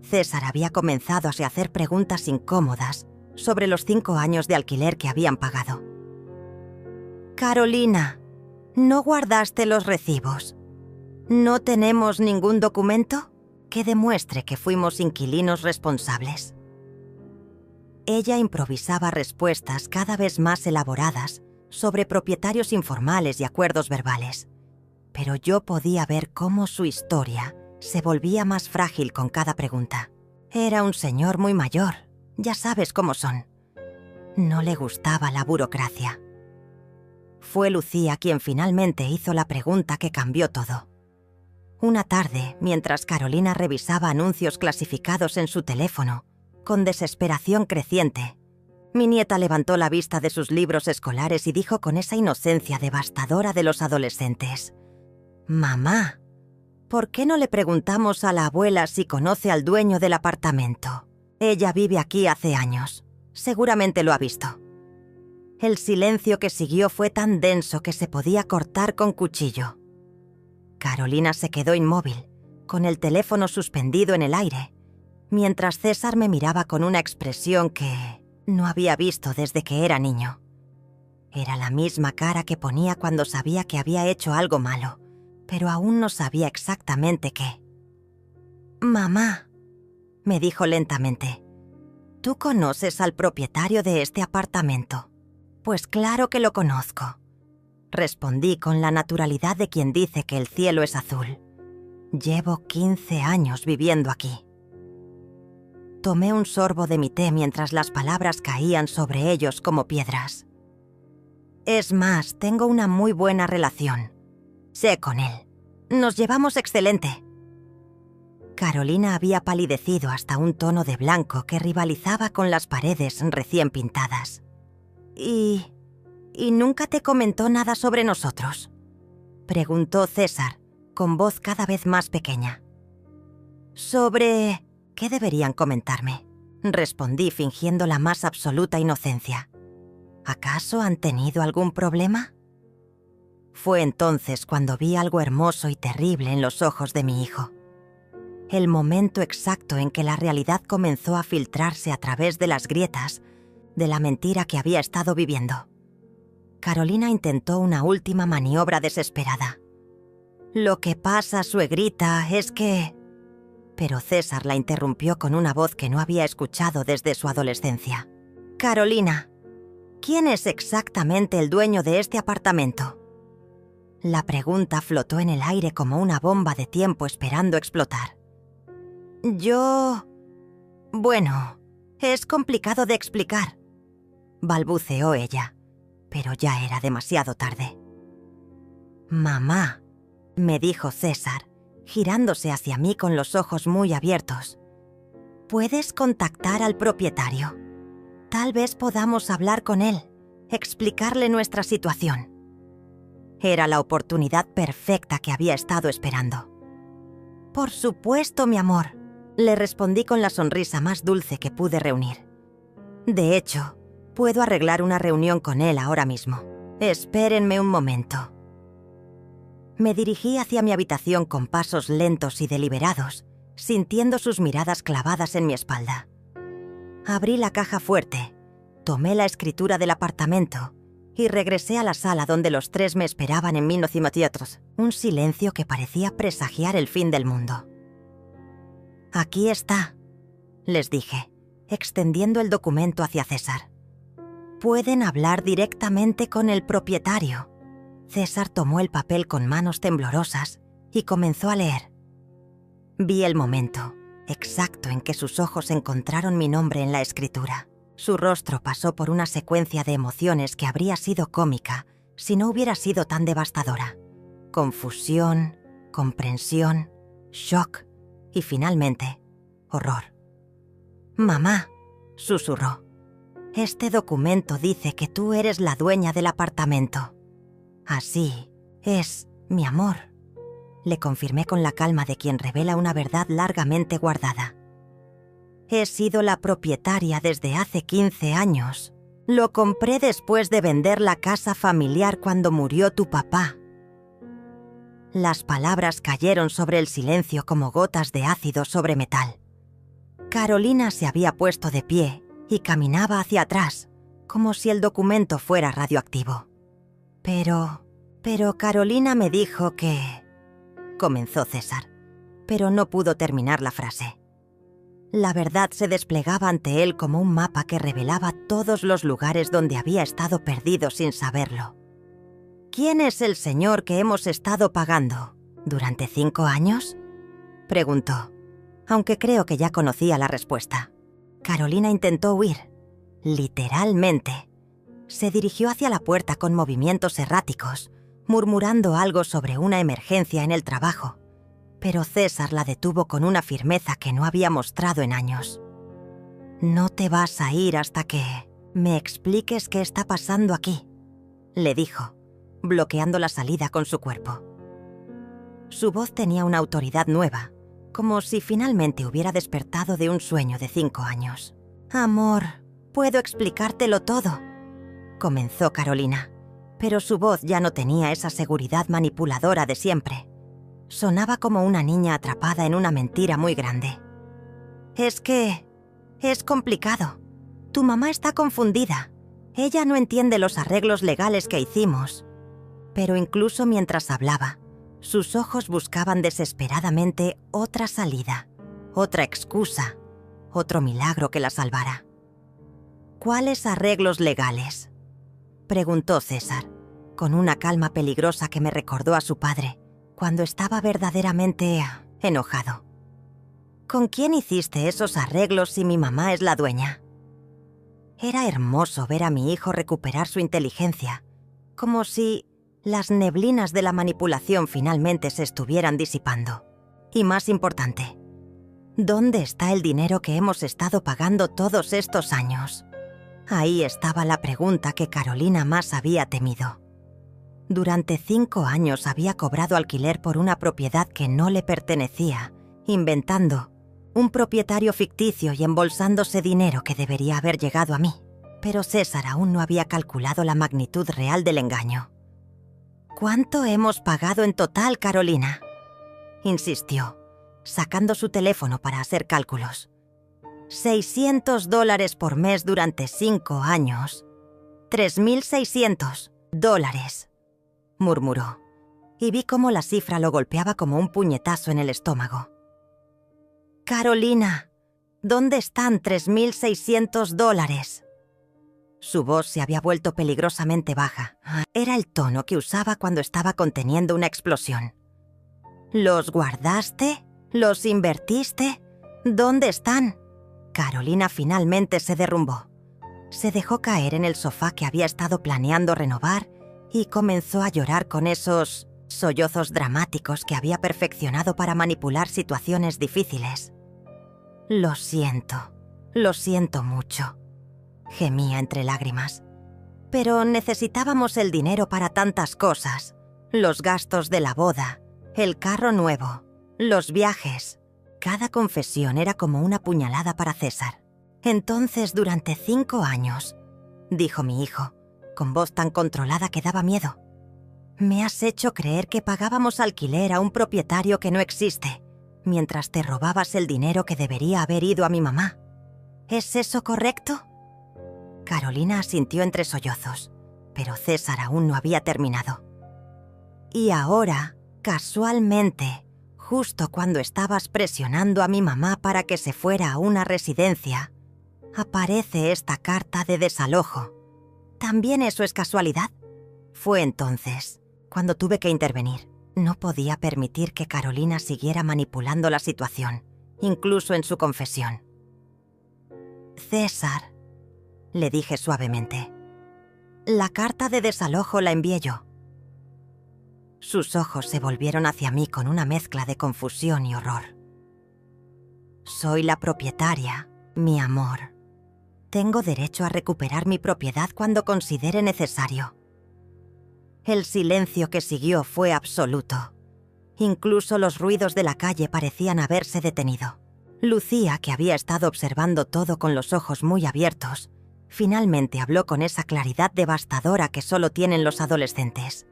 César había comenzado a hacer preguntas incómodas sobre los 5 años de alquiler que habían pagado. «Carolina, ¿no guardaste los recibos? ¿No tenemos ningún documento que demuestre que fuimos inquilinos responsables?». Ella improvisaba respuestas cada vez más elaboradas sobre propietarios informales y acuerdos verbales, pero yo podía ver cómo su historia se volvía más frágil con cada pregunta. Era un señor muy mayor, ya sabes cómo son. No le gustaba la burocracia. Fue Lucía quien finalmente hizo la pregunta que cambió todo. Una tarde, mientras Carolina revisaba anuncios clasificados en su teléfono, con desesperación creciente, mi nieta levantó la vista de sus libros escolares y dijo con esa inocencia devastadora de los adolescentes: «Mamá, ¿por qué no le preguntamos a la abuela si conoce al dueño del apartamento? Ella vive aquí hace años. Seguramente lo ha visto». El silencio que siguió fue tan denso que se podía cortar con cuchillo. Carolina se quedó inmóvil, con el teléfono suspendido en el aire, mientras César me miraba con una expresión que no había visto desde que era niño. Era la misma cara que ponía cuando sabía que había hecho algo malo, pero aún no sabía exactamente qué. «Mamá», me dijo lentamente, «¿tú conoces al propietario de este apartamento?» «Pues claro que lo conozco», respondí con la naturalidad de quien dice que el cielo es azul. «Llevo 15 años viviendo aquí». Tomé un sorbo de mi té mientras las palabras caían sobre ellos como piedras. «Es más, tengo una muy buena relación. Sé con él. Nos llevamos excelente». Carolina había palidecido hasta un tono de blanco que rivalizaba con las paredes recién pintadas. ¿Y nunca te comentó nada sobre nosotros?», preguntó César, con voz cada vez más pequeña. «¿Sobre qué deberían comentarme?», respondí fingiendo la más absoluta inocencia. «¿Acaso han tenido algún problema?». Fue entonces cuando vi algo hermoso y terrible en los ojos de mi hijo. El momento exacto en que la realidad comenzó a filtrarse a través de las grietas de la mentira que había estado viviendo. Carolina intentó una última maniobra desesperada. «Lo que pasa, suegrita, es que...». Pero César la interrumpió con una voz que no había escuchado desde su adolescencia. «Carolina, ¿quién es exactamente el dueño de este apartamento?». La pregunta flotó en el aire como una bomba de tiempo esperando explotar. «Bueno, es complicado de explicar», balbuceó ella, pero ya era demasiado tarde. «Mamá», me dijo César, girándose hacia mí con los ojos muy abiertos, «puedes contactar al propietario. Tal vez podamos hablar con él, explicarle nuestra situación». Era la oportunidad perfecta que había estado esperando. «Por supuesto, mi amor», le respondí con la sonrisa más dulce que pude reunir. «De hecho, puedo arreglar una reunión con él ahora mismo. Espérenme un momento». Me dirigí hacia mi habitación con pasos lentos y deliberados, sintiendo sus miradas clavadas en mi espalda. Abrí la caja fuerte, tomé la escritura del apartamento y regresé a la sala donde los tres me esperaban en minutos, un silencio que parecía presagiar el fin del mundo. «Aquí está», les dije, extendiendo el documento hacia César. «Pueden hablar directamente con el propietario». César tomó el papel con manos temblorosas y comenzó a leer. Vi el momento exacto en que sus ojos encontraron mi nombre en la escritura. Su rostro pasó por una secuencia de emociones que habría sido cómica si no hubiera sido tan devastadora. Confusión, comprensión, shock y finalmente, horror. «Mamá», susurró, «este documento dice que tú eres la dueña del apartamento». «Así es, mi amor», le confirmé con la calma de quien revela una verdad largamente guardada. «He sido la propietaria desde hace 15 años. Lo compré después de vender la casa familiar cuando murió tu papá». Las palabras cayeron sobre el silencio como gotas de ácido sobre metal. Carolina se había puesto de pie y caminaba hacia atrás, como si el documento fuera radioactivo. Pero Carolina me dijo que...», comenzó César, pero no pudo terminar la frase. La verdad se desplegaba ante él como un mapa que revelaba todos los lugares donde había estado perdido sin saberlo. «¿Quién es el señor que hemos estado pagando? ¿Durante 5 años?» preguntó, aunque creo que ya conocía la respuesta. Carolina intentó huir, literalmente. Se dirigió hacia la puerta con movimientos erráticos, murmurando algo sobre una emergencia en el trabajo, pero César la detuvo con una firmeza que no había mostrado en años. «No te vas a ir hasta que me expliques qué está pasando aquí», le dijo, bloqueando la salida con su cuerpo. Su voz tenía una autoridad nueva, como si finalmente hubiera despertado de un sueño de 5 años. «Amor, puedo explicártelo todo», comenzó Carolina, pero su voz ya no tenía esa seguridad manipuladora de siempre. Sonaba como una niña atrapada en una mentira muy grande. «Es que es complicado. Tu mamá está confundida. Ella no entiende los arreglos legales que hicimos». Pero incluso mientras hablaba, sus ojos buscaban desesperadamente otra salida, otra excusa, otro milagro que la salvara. «¿Cuáles arreglos legales?», preguntó César, con una calma peligrosa que me recordó a su padre, cuando estaba verdaderamente enojado. «¿Con quién hiciste esos arreglos si mi mamá es la dueña?». Era hermoso ver a mi hijo recuperar su inteligencia, como si las neblinas de la manipulación finalmente se estuvieran disipando. Y más importante, ¿dónde está el dinero que hemos estado pagando todos estos años? Ahí estaba la pregunta que Carolina más había temido. Durante 5 años había cobrado alquiler por una propiedad que no le pertenecía, inventando un propietario ficticio y embolsándose dinero que debería haber llegado a mí. Pero César aún no había calculado la magnitud real del engaño. «¿Cuánto hemos pagado en total, Carolina?», insistió, sacando su teléfono para hacer cálculos. $600 por mes durante 5 años. $3,600, murmuró, y vi cómo la cifra lo golpeaba como un puñetazo en el estómago. «Carolina, ¿dónde están $3,600? Su voz se había vuelto peligrosamente baja. Era el tono que usaba cuando estaba conteniendo una explosión. «¿Los guardaste? ¿Los invertiste? ¿Dónde están?». Carolina finalmente se derrumbó. Se dejó caer en el sofá que había estado planeando renovar y comenzó a llorar con esos sollozos dramáticos que había perfeccionado para manipular situaciones difíciles. Lo siento mucho», gemía entre lágrimas. «Pero necesitábamos el dinero para tantas cosas. Los gastos de la boda, el carro nuevo, los viajes». Cada confesión era como una puñalada para César. «Entonces, durante 5 años», dijo mi hijo, con voz tan controlada que daba miedo, «me has hecho creer que pagábamos alquiler a un propietario que no existe, mientras te robabas el dinero que debería haber ido a mi mamá. ¿Es eso correcto?». Carolina asintió entre sollozos, pero César aún no había terminado. «Y ahora, casualmente, justo cuando estabas presionando a mi mamá para que se fuera a una residencia, aparece esta carta de desalojo. ¿También eso es casualidad?». Fue entonces cuando tuve que intervenir. No podía permitir que Carolina siguiera manipulando la situación, incluso en su confesión. «César», le dije suavemente, «la carta de desalojo la envié yo». Sus ojos se volvieron hacia mí con una mezcla de confusión y horror. «Soy la propietaria, mi amor. Tengo derecho a recuperar mi propiedad cuando considere necesario». El silencio que siguió fue absoluto. Incluso los ruidos de la calle parecían haberse detenido. Lucía, que había estado observando todo con los ojos muy abiertos, finalmente habló con esa claridad devastadora que solo tienen los adolescentes.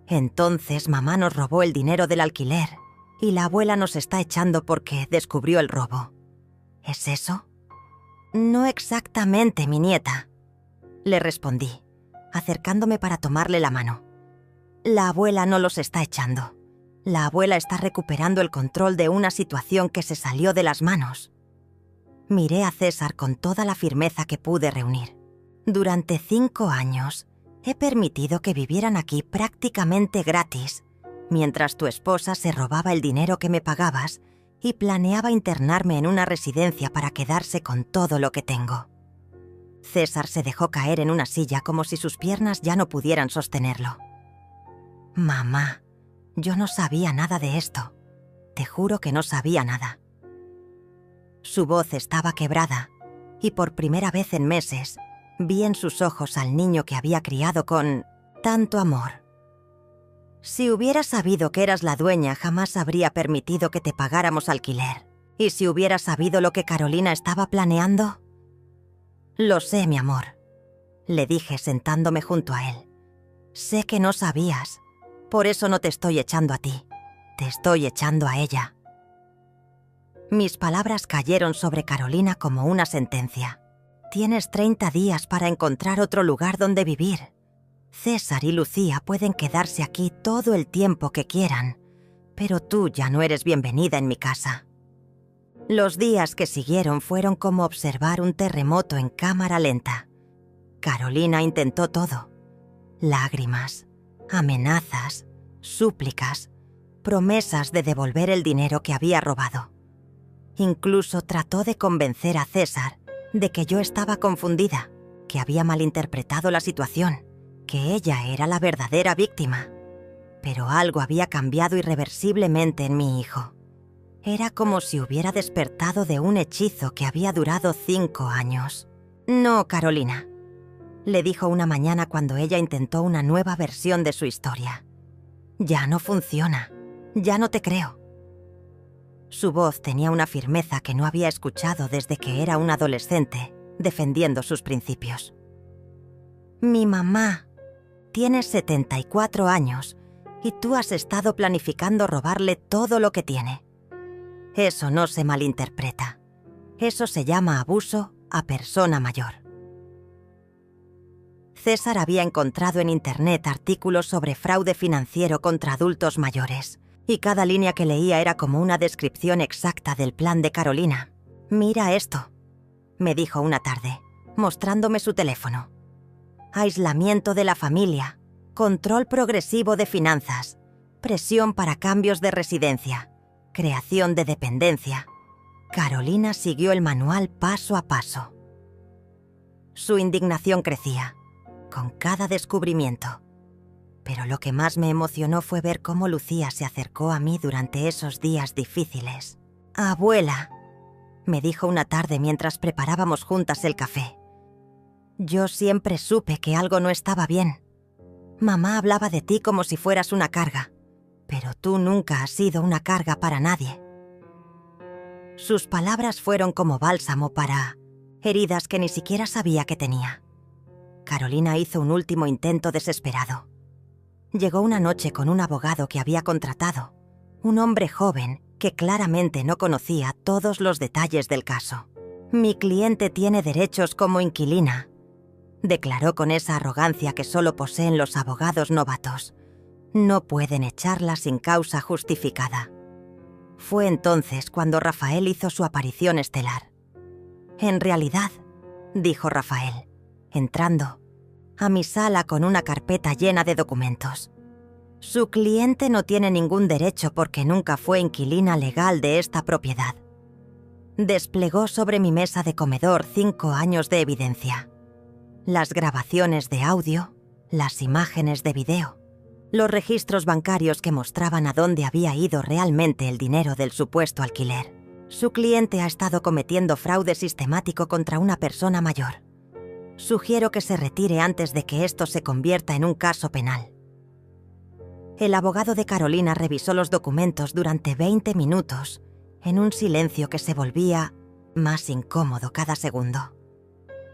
«Entonces mamá nos robó el dinero del alquiler y la abuela nos está echando porque descubrió el robo. ¿Es eso?». «No exactamente, mi nieta», le respondí, acercándome para tomarle la mano. «La abuela no los está echando. La abuela está recuperando el control de una situación que se salió de las manos». Miré a César con toda la firmeza que pude reunir. «Durante 5 años he permitido que vivieran aquí prácticamente gratis, mientras tu esposa se robaba el dinero que me pagabas y planeaba internarme en una residencia para quedarse con todo lo que tengo. César se dejó caer en una silla como si sus piernas ya no pudieran sostenerlo. Mamá, yo no sabía nada de esto. Te juro que no sabía nada. Su voz estaba quebrada y por primera vez en meses vi en sus ojos al niño que había criado con tanto amor. Si hubiera sabido que eras la dueña, jamás habría permitido que te pagáramos alquiler. ¿Y si hubiera sabido lo que Carolina estaba planeando? Lo sé, mi amor, le dije sentándome junto a él. Sé que no sabías, por eso no te estoy echando a ti, te estoy echando a ella. Mis palabras cayeron sobre Carolina como una sentencia. Tienes 30 días para encontrar otro lugar donde vivir. César y Lucía pueden quedarse aquí todo el tiempo que quieran, pero tú ya no eres bienvenida en mi casa. Los días que siguieron fueron como observar un terremoto en cámara lenta. Carolina intentó todo. Lágrimas, amenazas, súplicas, promesas de devolver el dinero que había robado. Incluso trató de convencer a César de que yo estaba confundida, que había malinterpretado la situación, que ella era la verdadera víctima. Pero algo había cambiado irreversiblemente en mi hijo. Era como si hubiera despertado de un hechizo que había durado 5 años. No, Carolina, le dijo una mañana cuando ella intentó una nueva versión de su historia. Ya no funciona, ya no te creo. Su voz tenía una firmeza que no había escuchado desde que era un adolescente, defendiendo sus principios. Mi mamá tiene 74 años y tú has estado planificando robarle todo lo que tiene. Eso no se malinterpreta. Eso se llama abuso a persona mayor. César había encontrado en Internet artículos sobre fraude financiero contra adultos mayores, y cada línea que leía era como una descripción exacta del plan de Carolina. «Mira esto», me dijo una tarde, mostrándome su teléfono. Aislamiento de la familia, control progresivo de finanzas, presión para cambios de residencia, creación de dependencia. Carolina siguió el manual paso a paso. Su indignación crecía, con cada descubrimiento. Pero lo que más me emocionó fue ver cómo Lucía se acercó a mí durante esos días difíciles. «Abuela», me dijo una tarde mientras preparábamos juntas el café. «Yo siempre supe que algo no estaba bien. Mamá hablaba de ti como si fueras una carga, pero tú nunca has sido una carga para nadie». Sus palabras fueron como bálsamo para heridas que ni siquiera sabía que tenía. Carolina hizo un último intento desesperado. Llegó una noche con un abogado que había contratado, un hombre joven que claramente no conocía todos los detalles del caso. «Mi cliente tiene derechos como inquilina», declaró con esa arrogancia que solo poseen los abogados novatos. «No pueden echarla sin causa justificada». Fue entonces cuando Rafael hizo su aparición estelar. «En realidad», dijo Rafael, entrando a mi sala con una carpeta llena de documentos, «su cliente no tiene ningún derecho porque nunca fue inquilina legal de esta propiedad». Desplegó sobre mi mesa de comedor 5 años de evidencia. Las grabaciones de audio, las imágenes de video, los registros bancarios que mostraban a dónde había ido realmente el dinero del supuesto alquiler. Su cliente ha estado cometiendo fraude sistemático contra una persona mayor. Sugiero que se retire antes de que esto se convierta en un caso penal. El abogado de Carolina revisó los documentos durante 20 minutos, en un silencio que se volvía más incómodo cada segundo.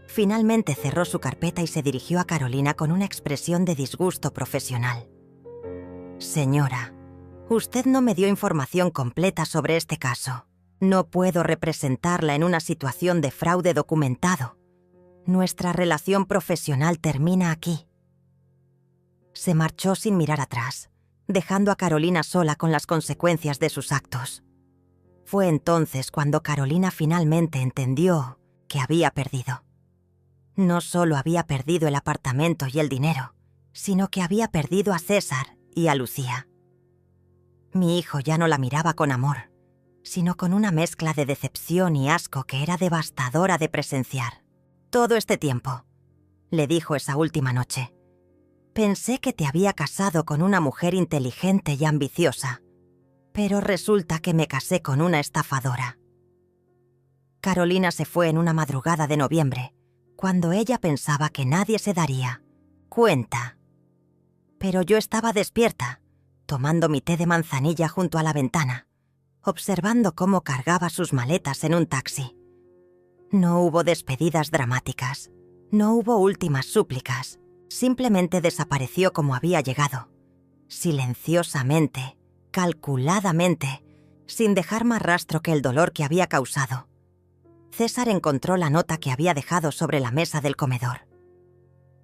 Finalmente cerró su carpeta y se dirigió a Carolina con una expresión de disgusto profesional. «Señora, usted no me dio información completa sobre este caso. No puedo representarla en una situación de fraude documentado. Nuestra relación profesional termina aquí». Se marchó sin mirar atrás, dejando a Carolina sola con las consecuencias de sus actos. Fue entonces cuando Carolina finalmente entendió que había perdido. No solo había perdido el apartamento y el dinero, sino que había perdido a César y a Lucía. Mi hijo ya no la miraba con amor, sino con una mezcla de decepción y asco que era devastadora de presenciar. Todo este tiempo, le dijo esa última noche, pensé que te había casado con una mujer inteligente y ambiciosa, pero resulta que me casé con una estafadora. Carolina se fue en una madrugada de noviembre, cuando ella pensaba que nadie se daría cuenta. Pero yo estaba despierta, tomando mi té de manzanilla junto a la ventana, observando cómo cargaba sus maletas en un taxi. No hubo despedidas dramáticas, no hubo últimas súplicas, simplemente desapareció como había llegado, silenciosamente, calculadamente, sin dejar más rastro que el dolor que había causado. César encontró la nota que había dejado sobre la mesa del comedor.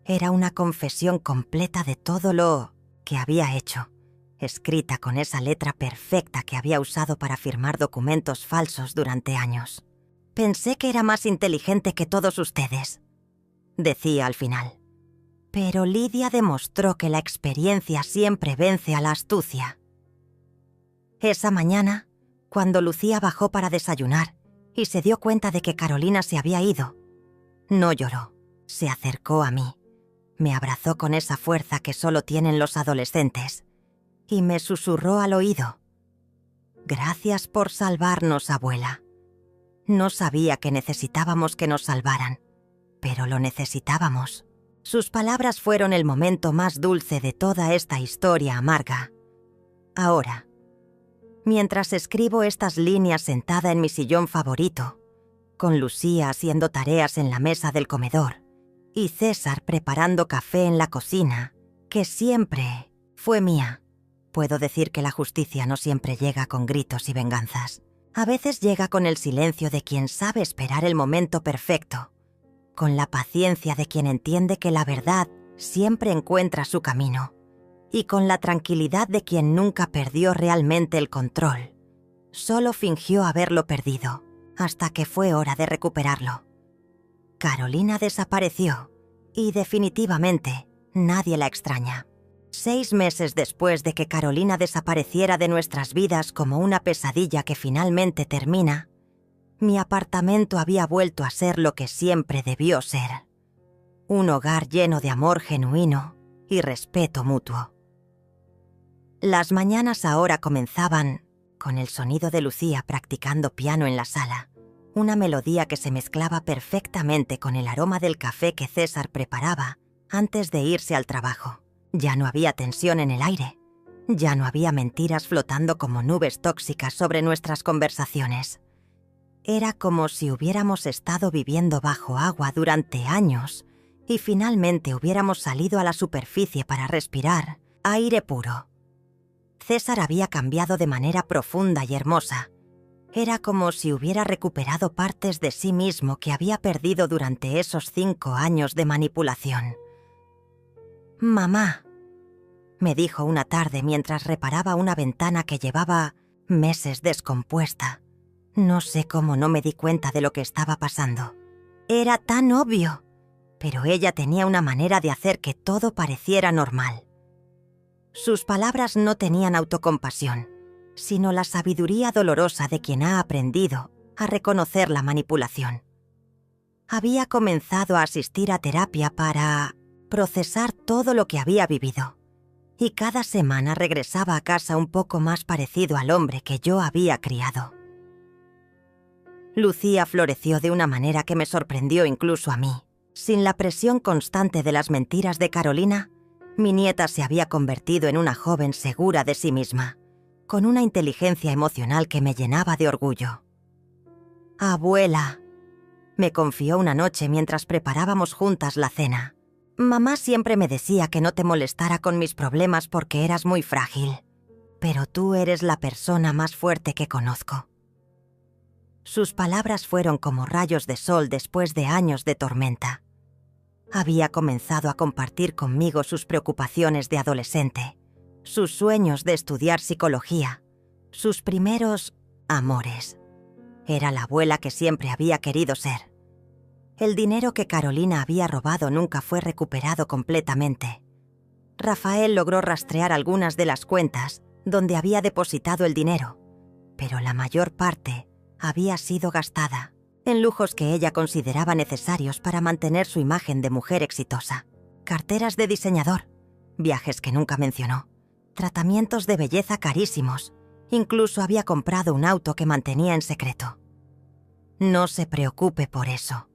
Era una confesión completa de todo lo que había hecho, escrita con esa letra perfecta que había usado para firmar documentos falsos durante años. Pensé que era más inteligente que todos ustedes, decía al final. Pero Lidia demostró que la experiencia siempre vence a la astucia. Esa mañana, cuando Lucía bajó para desayunar y se dio cuenta de que Carolina se había ido, no lloró, se acercó a mí, me abrazó con esa fuerza que solo tienen los adolescentes y me susurró al oído: «Gracias por salvarnos, abuela». No sabía que necesitábamos que nos salvaran, pero lo necesitábamos. Sus palabras fueron el momento más dulce de toda esta historia amarga. Ahora, mientras escribo estas líneas sentada en mi sillón favorito, con Lucía haciendo tareas en la mesa del comedor y César preparando café en la cocina, que siempre fue mía, puedo decir que la justicia no siempre llega con gritos y venganzas. A veces llega con el silencio de quien sabe esperar el momento perfecto, con la paciencia de quien entiende que la verdad siempre encuentra su camino, y con la tranquilidad de quien nunca perdió realmente el control. Solo fingió haberlo perdido, hasta que fue hora de recuperarlo. Carolina desapareció, y definitivamente nadie la extraña. 6 meses después de que Carolina desapareciera de nuestras vidas como una pesadilla que finalmente termina, mi apartamento había vuelto a ser lo que siempre debió ser: un hogar lleno de amor genuino y respeto mutuo. Las mañanas ahora comenzaban con el sonido de Lucía practicando piano en la sala, una melodía que se mezclaba perfectamente con el aroma del café que César preparaba antes de irse al trabajo. Ya no había tensión en el aire, ya no había mentiras flotando como nubes tóxicas sobre nuestras conversaciones. Era como si hubiéramos estado viviendo bajo agua durante años y finalmente hubiéramos salido a la superficie para respirar aire puro. César había cambiado de manera profunda y hermosa. Era como si hubiera recuperado partes de sí mismo que había perdido durante esos 5 años de manipulación. «Mamá», me dijo una tarde mientras reparaba una ventana que llevaba meses descompuesta. No sé cómo no me di cuenta de lo que estaba pasando. Era tan obvio, pero ella tenía una manera de hacer que todo pareciera normal. Sus palabras no tenían autocompasión, sino la sabiduría dolorosa de quien ha aprendido a reconocer la manipulación. Había comenzado a asistir a terapia para procesar todo lo que había vivido, y cada semana regresaba a casa un poco más parecido al hombre que yo había criado. Lucía floreció de una manera que me sorprendió incluso a mí. Sin la presión constante de las mentiras de Carolina, mi nieta se había convertido en una joven segura de sí misma, con una inteligencia emocional que me llenaba de orgullo. «Abuela», me confió una noche mientras preparábamos juntas la cena. «Mamá siempre me decía que no te molestara con mis problemas porque eras muy frágil, pero tú eres la persona más fuerte que conozco». Sus palabras fueron como rayos de sol después de años de tormenta. Había comenzado a compartir conmigo sus preocupaciones de adolescente, sus sueños de estudiar psicología, sus primeros amores. Era la abuela que siempre había querido ser. El dinero que Carolina había robado nunca fue recuperado completamente. Rafael logró rastrear algunas de las cuentas donde había depositado el dinero, pero la mayor parte había sido gastada. en lujos que ella consideraba necesarios para mantener su imagen de mujer exitosa, carteras de diseñador, viajes que nunca mencionó, tratamientos de belleza carísimos, incluso había comprado un auto que mantenía en secreto. «No se preocupe por eso»,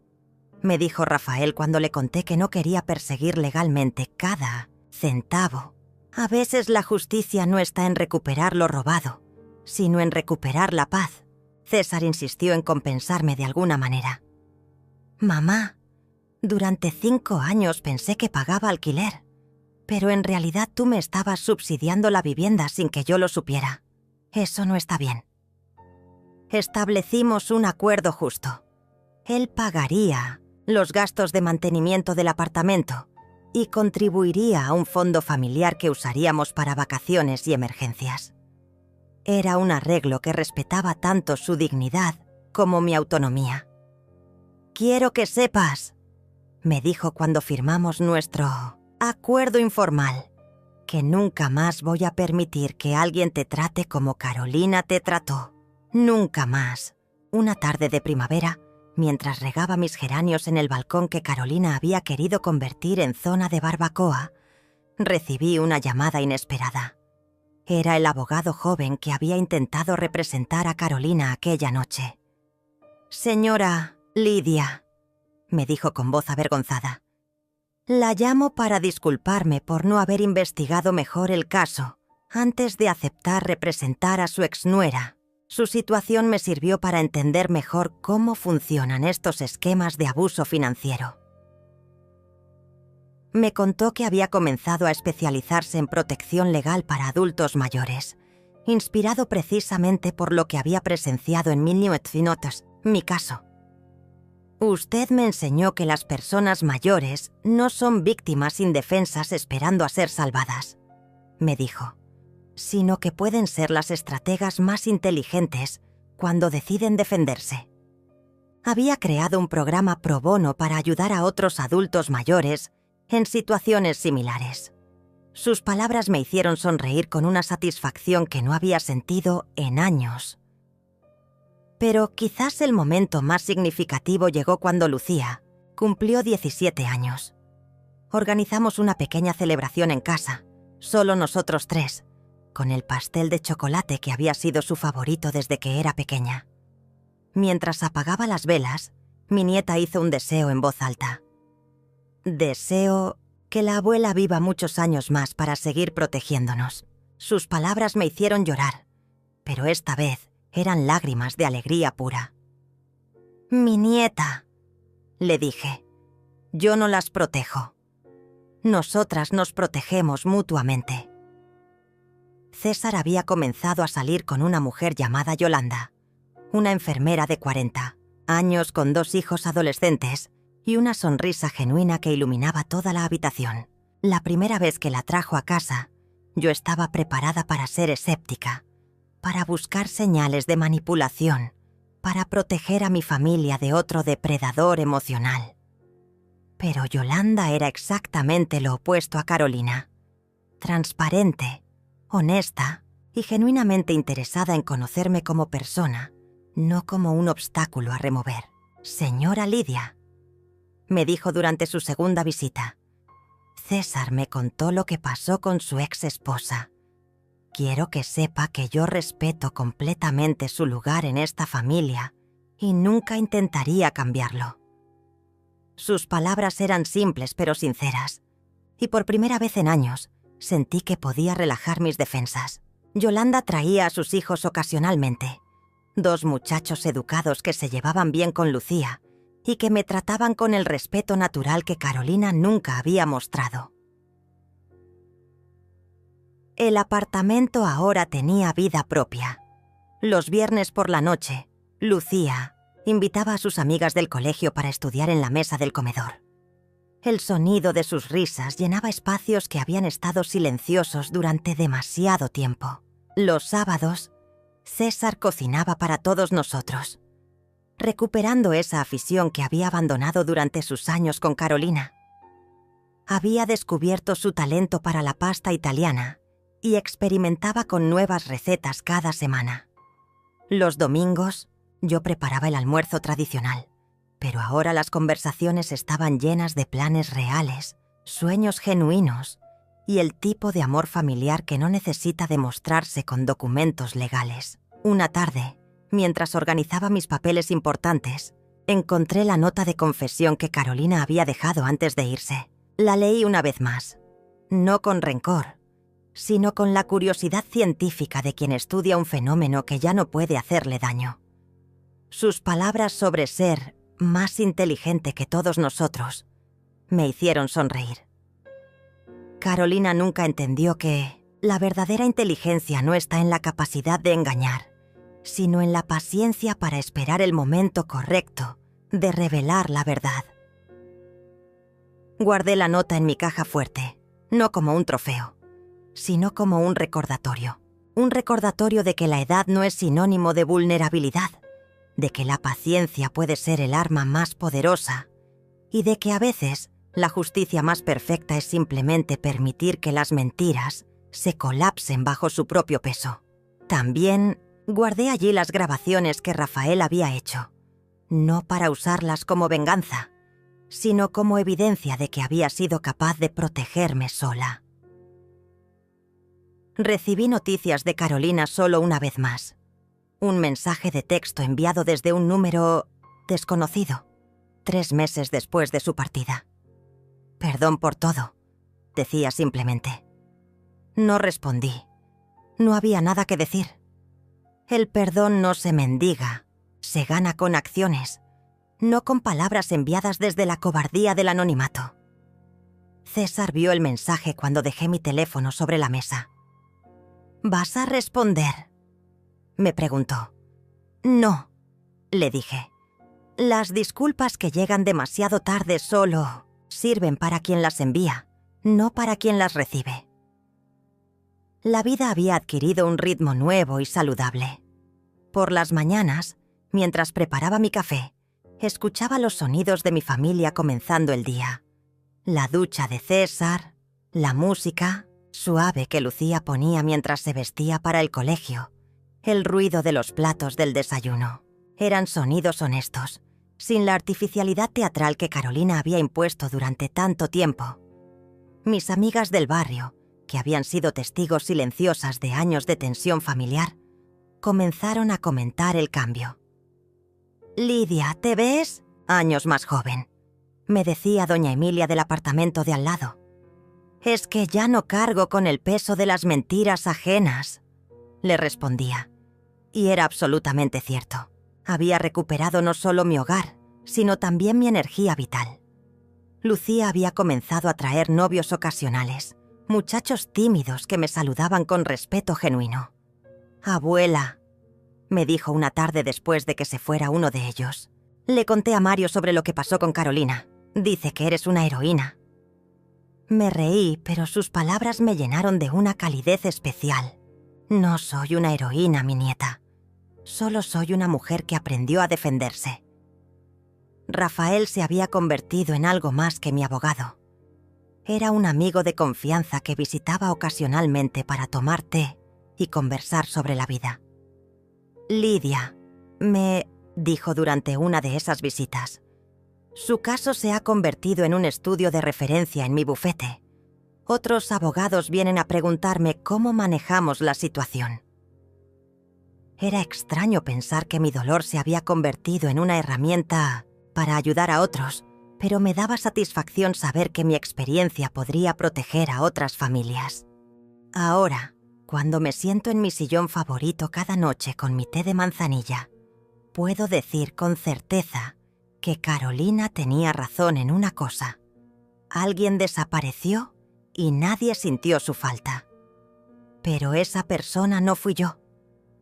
me dijo Rafael cuando le conté que no quería perseguir legalmente cada centavo. A veces la justicia no está en recuperar lo robado, sino en recuperar la paz. César insistió en compensarme de alguna manera. «Mamá, durante 5 años pensé que pagaba alquiler, pero en realidad tú me estabas subsidiando la vivienda sin que yo lo supiera. Eso no está bien». Establecimos un acuerdo justo. Él pagaría los gastos de mantenimiento del apartamento y contribuiría a un fondo familiar que usaríamos para vacaciones y emergencias. Era un arreglo que respetaba tanto su dignidad como mi autonomía. «Quiero que sepas», me dijo cuando firmamos nuestro acuerdo informal, «que nunca más voy a permitir que alguien te trate como Carolina te trató. Nunca más». Una tarde de primavera, mientras regaba mis geranios en el balcón que Carolina había querido convertir en zona de barbacoa, recibí una llamada inesperada. Era el abogado joven que había intentado representar a Carolina aquella noche. «Señora Lidia», me dijo con voz avergonzada, «la llamo para disculparme por no haber investigado mejor el caso antes de aceptar representar a su exnuera. Su situación me sirvió para entender mejor cómo funcionan estos esquemas de abuso financiero». Me contó que había comenzado a especializarse en protección legal para adultos mayores, inspirado precisamente por lo que había presenciado en 1900, mi caso. «Usted me enseñó que las personas mayores no son víctimas indefensas esperando a ser salvadas», me dijo, «sino que pueden ser las estrategas más inteligentes cuando deciden defenderse». Había creado un programa pro bono para ayudar a otros adultos mayores en situaciones similares. Sus palabras me hicieron sonreír con una satisfacción que no había sentido en años. Pero quizás el momento más significativo llegó cuando Lucía cumplió 17 años. Organizamos una pequeña celebración en casa, solo nosotros 3, con el pastel de chocolate que había sido su favorito desde que era pequeña. Mientras apagaba las velas, mi nieta hizo un deseo en voz alta. «Deseo que la abuela viva muchos años más para seguir protegiéndonos». Sus palabras me hicieron llorar, pero esta vez eran lágrimas de alegría pura. «Mi nieta», le dije, «yo no las protejo. Nosotras nos protegemos mutuamente». César había comenzado a salir con una mujer llamada Yolanda, una enfermera de 40 años con 2 hijos adolescentes y una sonrisa genuina que iluminaba toda la habitación. La primera vez que la trajo a casa, yo estaba preparada para ser escéptica, para buscar señales de manipulación, para proteger a mi familia de otro depredador emocional. Pero Yolanda era exactamente lo opuesto a Carolina. Transparente, honesta y genuinamente interesada en conocerme como persona, no como un obstáculo a remover. «Señora Lidia», me dijo durante su segunda visita, «César me contó lo que pasó con su ex esposa. Quiero que sepa que yo respeto completamente su lugar en esta familia y nunca intentaría cambiarlo». Sus palabras eran simples pero sinceras, y por primera vez en años sentí que podía relajar mis defensas. Yolanda traía a sus hijos ocasionalmente, 2 muchachos educados que se llevaban bien con Lucía y que me trataban con el respeto natural que Carolina nunca había mostrado. El apartamento ahora tenía vida propia. Los viernes por la noche, Lucía invitaba a sus amigas del colegio para estudiar en la mesa del comedor. El sonido de sus risas llenaba espacios que habían estado silenciosos durante demasiado tiempo. Los sábados, César cocinaba para todos nosotros, recuperando esa afición que había abandonado durante sus años con Carolina. Había descubierto su talento para la pasta italiana y experimentaba con nuevas recetas cada semana. Los domingos, Yo preparaba el almuerzo tradicional, pero ahora las conversaciones estaban llenas de planes reales, sueños genuinos y el tipo de amor familiar que no necesita demostrarse con documentos legales. Una tarde, mientras organizaba mis papeles importantes, encontré la nota de confesión que Carolina había dejado antes de irse. La leí una vez más, no con rencor, sino con la curiosidad científica de quien estudia un fenómeno que ya no puede hacerle daño. Sus palabras sobre ser más inteligente que todos nosotros me hicieron sonreír. Carolina nunca entendió que la verdadera inteligencia no está en la capacidad de engañar, sino en la paciencia para esperar el momento correcto de revelar la verdad. Guardé la nota en mi caja fuerte, no como un trofeo, sino como un recordatorio de que la edad no es sinónimo de vulnerabilidad, de que la paciencia puede ser el arma más poderosa y de que a veces la justicia más perfecta es simplemente permitir que las mentiras se colapsen bajo su propio peso. También guardé allí las grabaciones que Rafael había hecho, no para usarlas como venganza, sino como evidencia de que había sido capaz de protegerme sola. Recibí noticias de Carolina solo una vez más. Un mensaje de texto enviado desde un número desconocido, 3 meses después de su partida. «Perdón por todo», decía simplemente. No respondí. No había nada que decir. El perdón no se mendiga, se gana con acciones, no con palabras enviadas desde la cobardía del anonimato. César vio el mensaje cuando dejé mi teléfono sobre la mesa. «¿Vas a responder?», me preguntó. «No», le dije. «Las disculpas que llegan demasiado tarde solo sirven para quien las envía, no para quien las recibe». La vida había adquirido un ritmo nuevo y saludable. Por las mañanas, mientras preparaba mi café, escuchaba los sonidos de mi familia comenzando el día. La ducha de César, la música suave que Lucía ponía mientras se vestía para el colegio, el ruido de los platos del desayuno. Eran sonidos honestos, sin la artificialidad teatral que Carolina había impuesto durante tanto tiempo. Mis amigas del barrio, que habían sido testigos silenciosas de años de tensión familiar, comenzaron a comentar el cambio. «Lidia, ¿te ves? Años más joven», me decía doña Emilia del apartamento de al lado. «Es que ya no cargo con el peso de las mentiras ajenas», le respondía. Y era absolutamente cierto. Había recuperado no solo mi hogar, sino también mi energía vital. Lucía había comenzado a traer novios ocasionales, muchachos tímidos que me saludaban con respeto genuino. «Abuela», me dijo una tarde después de que se fuera uno de ellos. «Le conté a Mario sobre lo que pasó con Carolina. Dice que eres una heroína». Me reí, pero sus palabras me llenaron de una calidez especial. «No soy una heroína, mi nieta. Solo soy una mujer que aprendió a defenderse». Rafael se había convertido en algo más que mi abogado. Era un amigo de confianza que visitaba ocasionalmente para tomar té y conversar sobre la vida. «Lidia», me dijo durante una de esas visitas, «su caso se ha convertido en un estudio de referencia en mi bufete. Otros abogados vienen a preguntarme cómo manejamos la situación». Era extraño pensar que mi dolor se había convertido en una herramienta para ayudar a otros, pero me daba satisfacción saber que mi experiencia podría proteger a otras familias. Ahora, cuando me siento en mi sillón favorito cada noche con mi té de manzanilla, puedo decir con certeza que Carolina tenía razón en una cosa. Alguien desapareció y nadie sintió su falta. Pero esa persona no fui yo.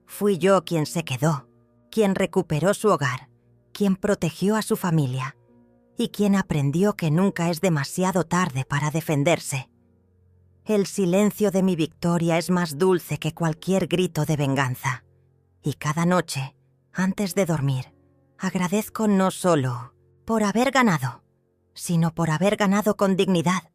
Fui yo quien se quedó, quien recuperó su hogar, quien protegió a su familia y quien aprendió que nunca es demasiado tarde para defenderse. El silencio de mi victoria es más dulce que cualquier grito de venganza. Y cada noche, antes de dormir, agradezco no solo por haber ganado, sino por haber ganado con dignidad,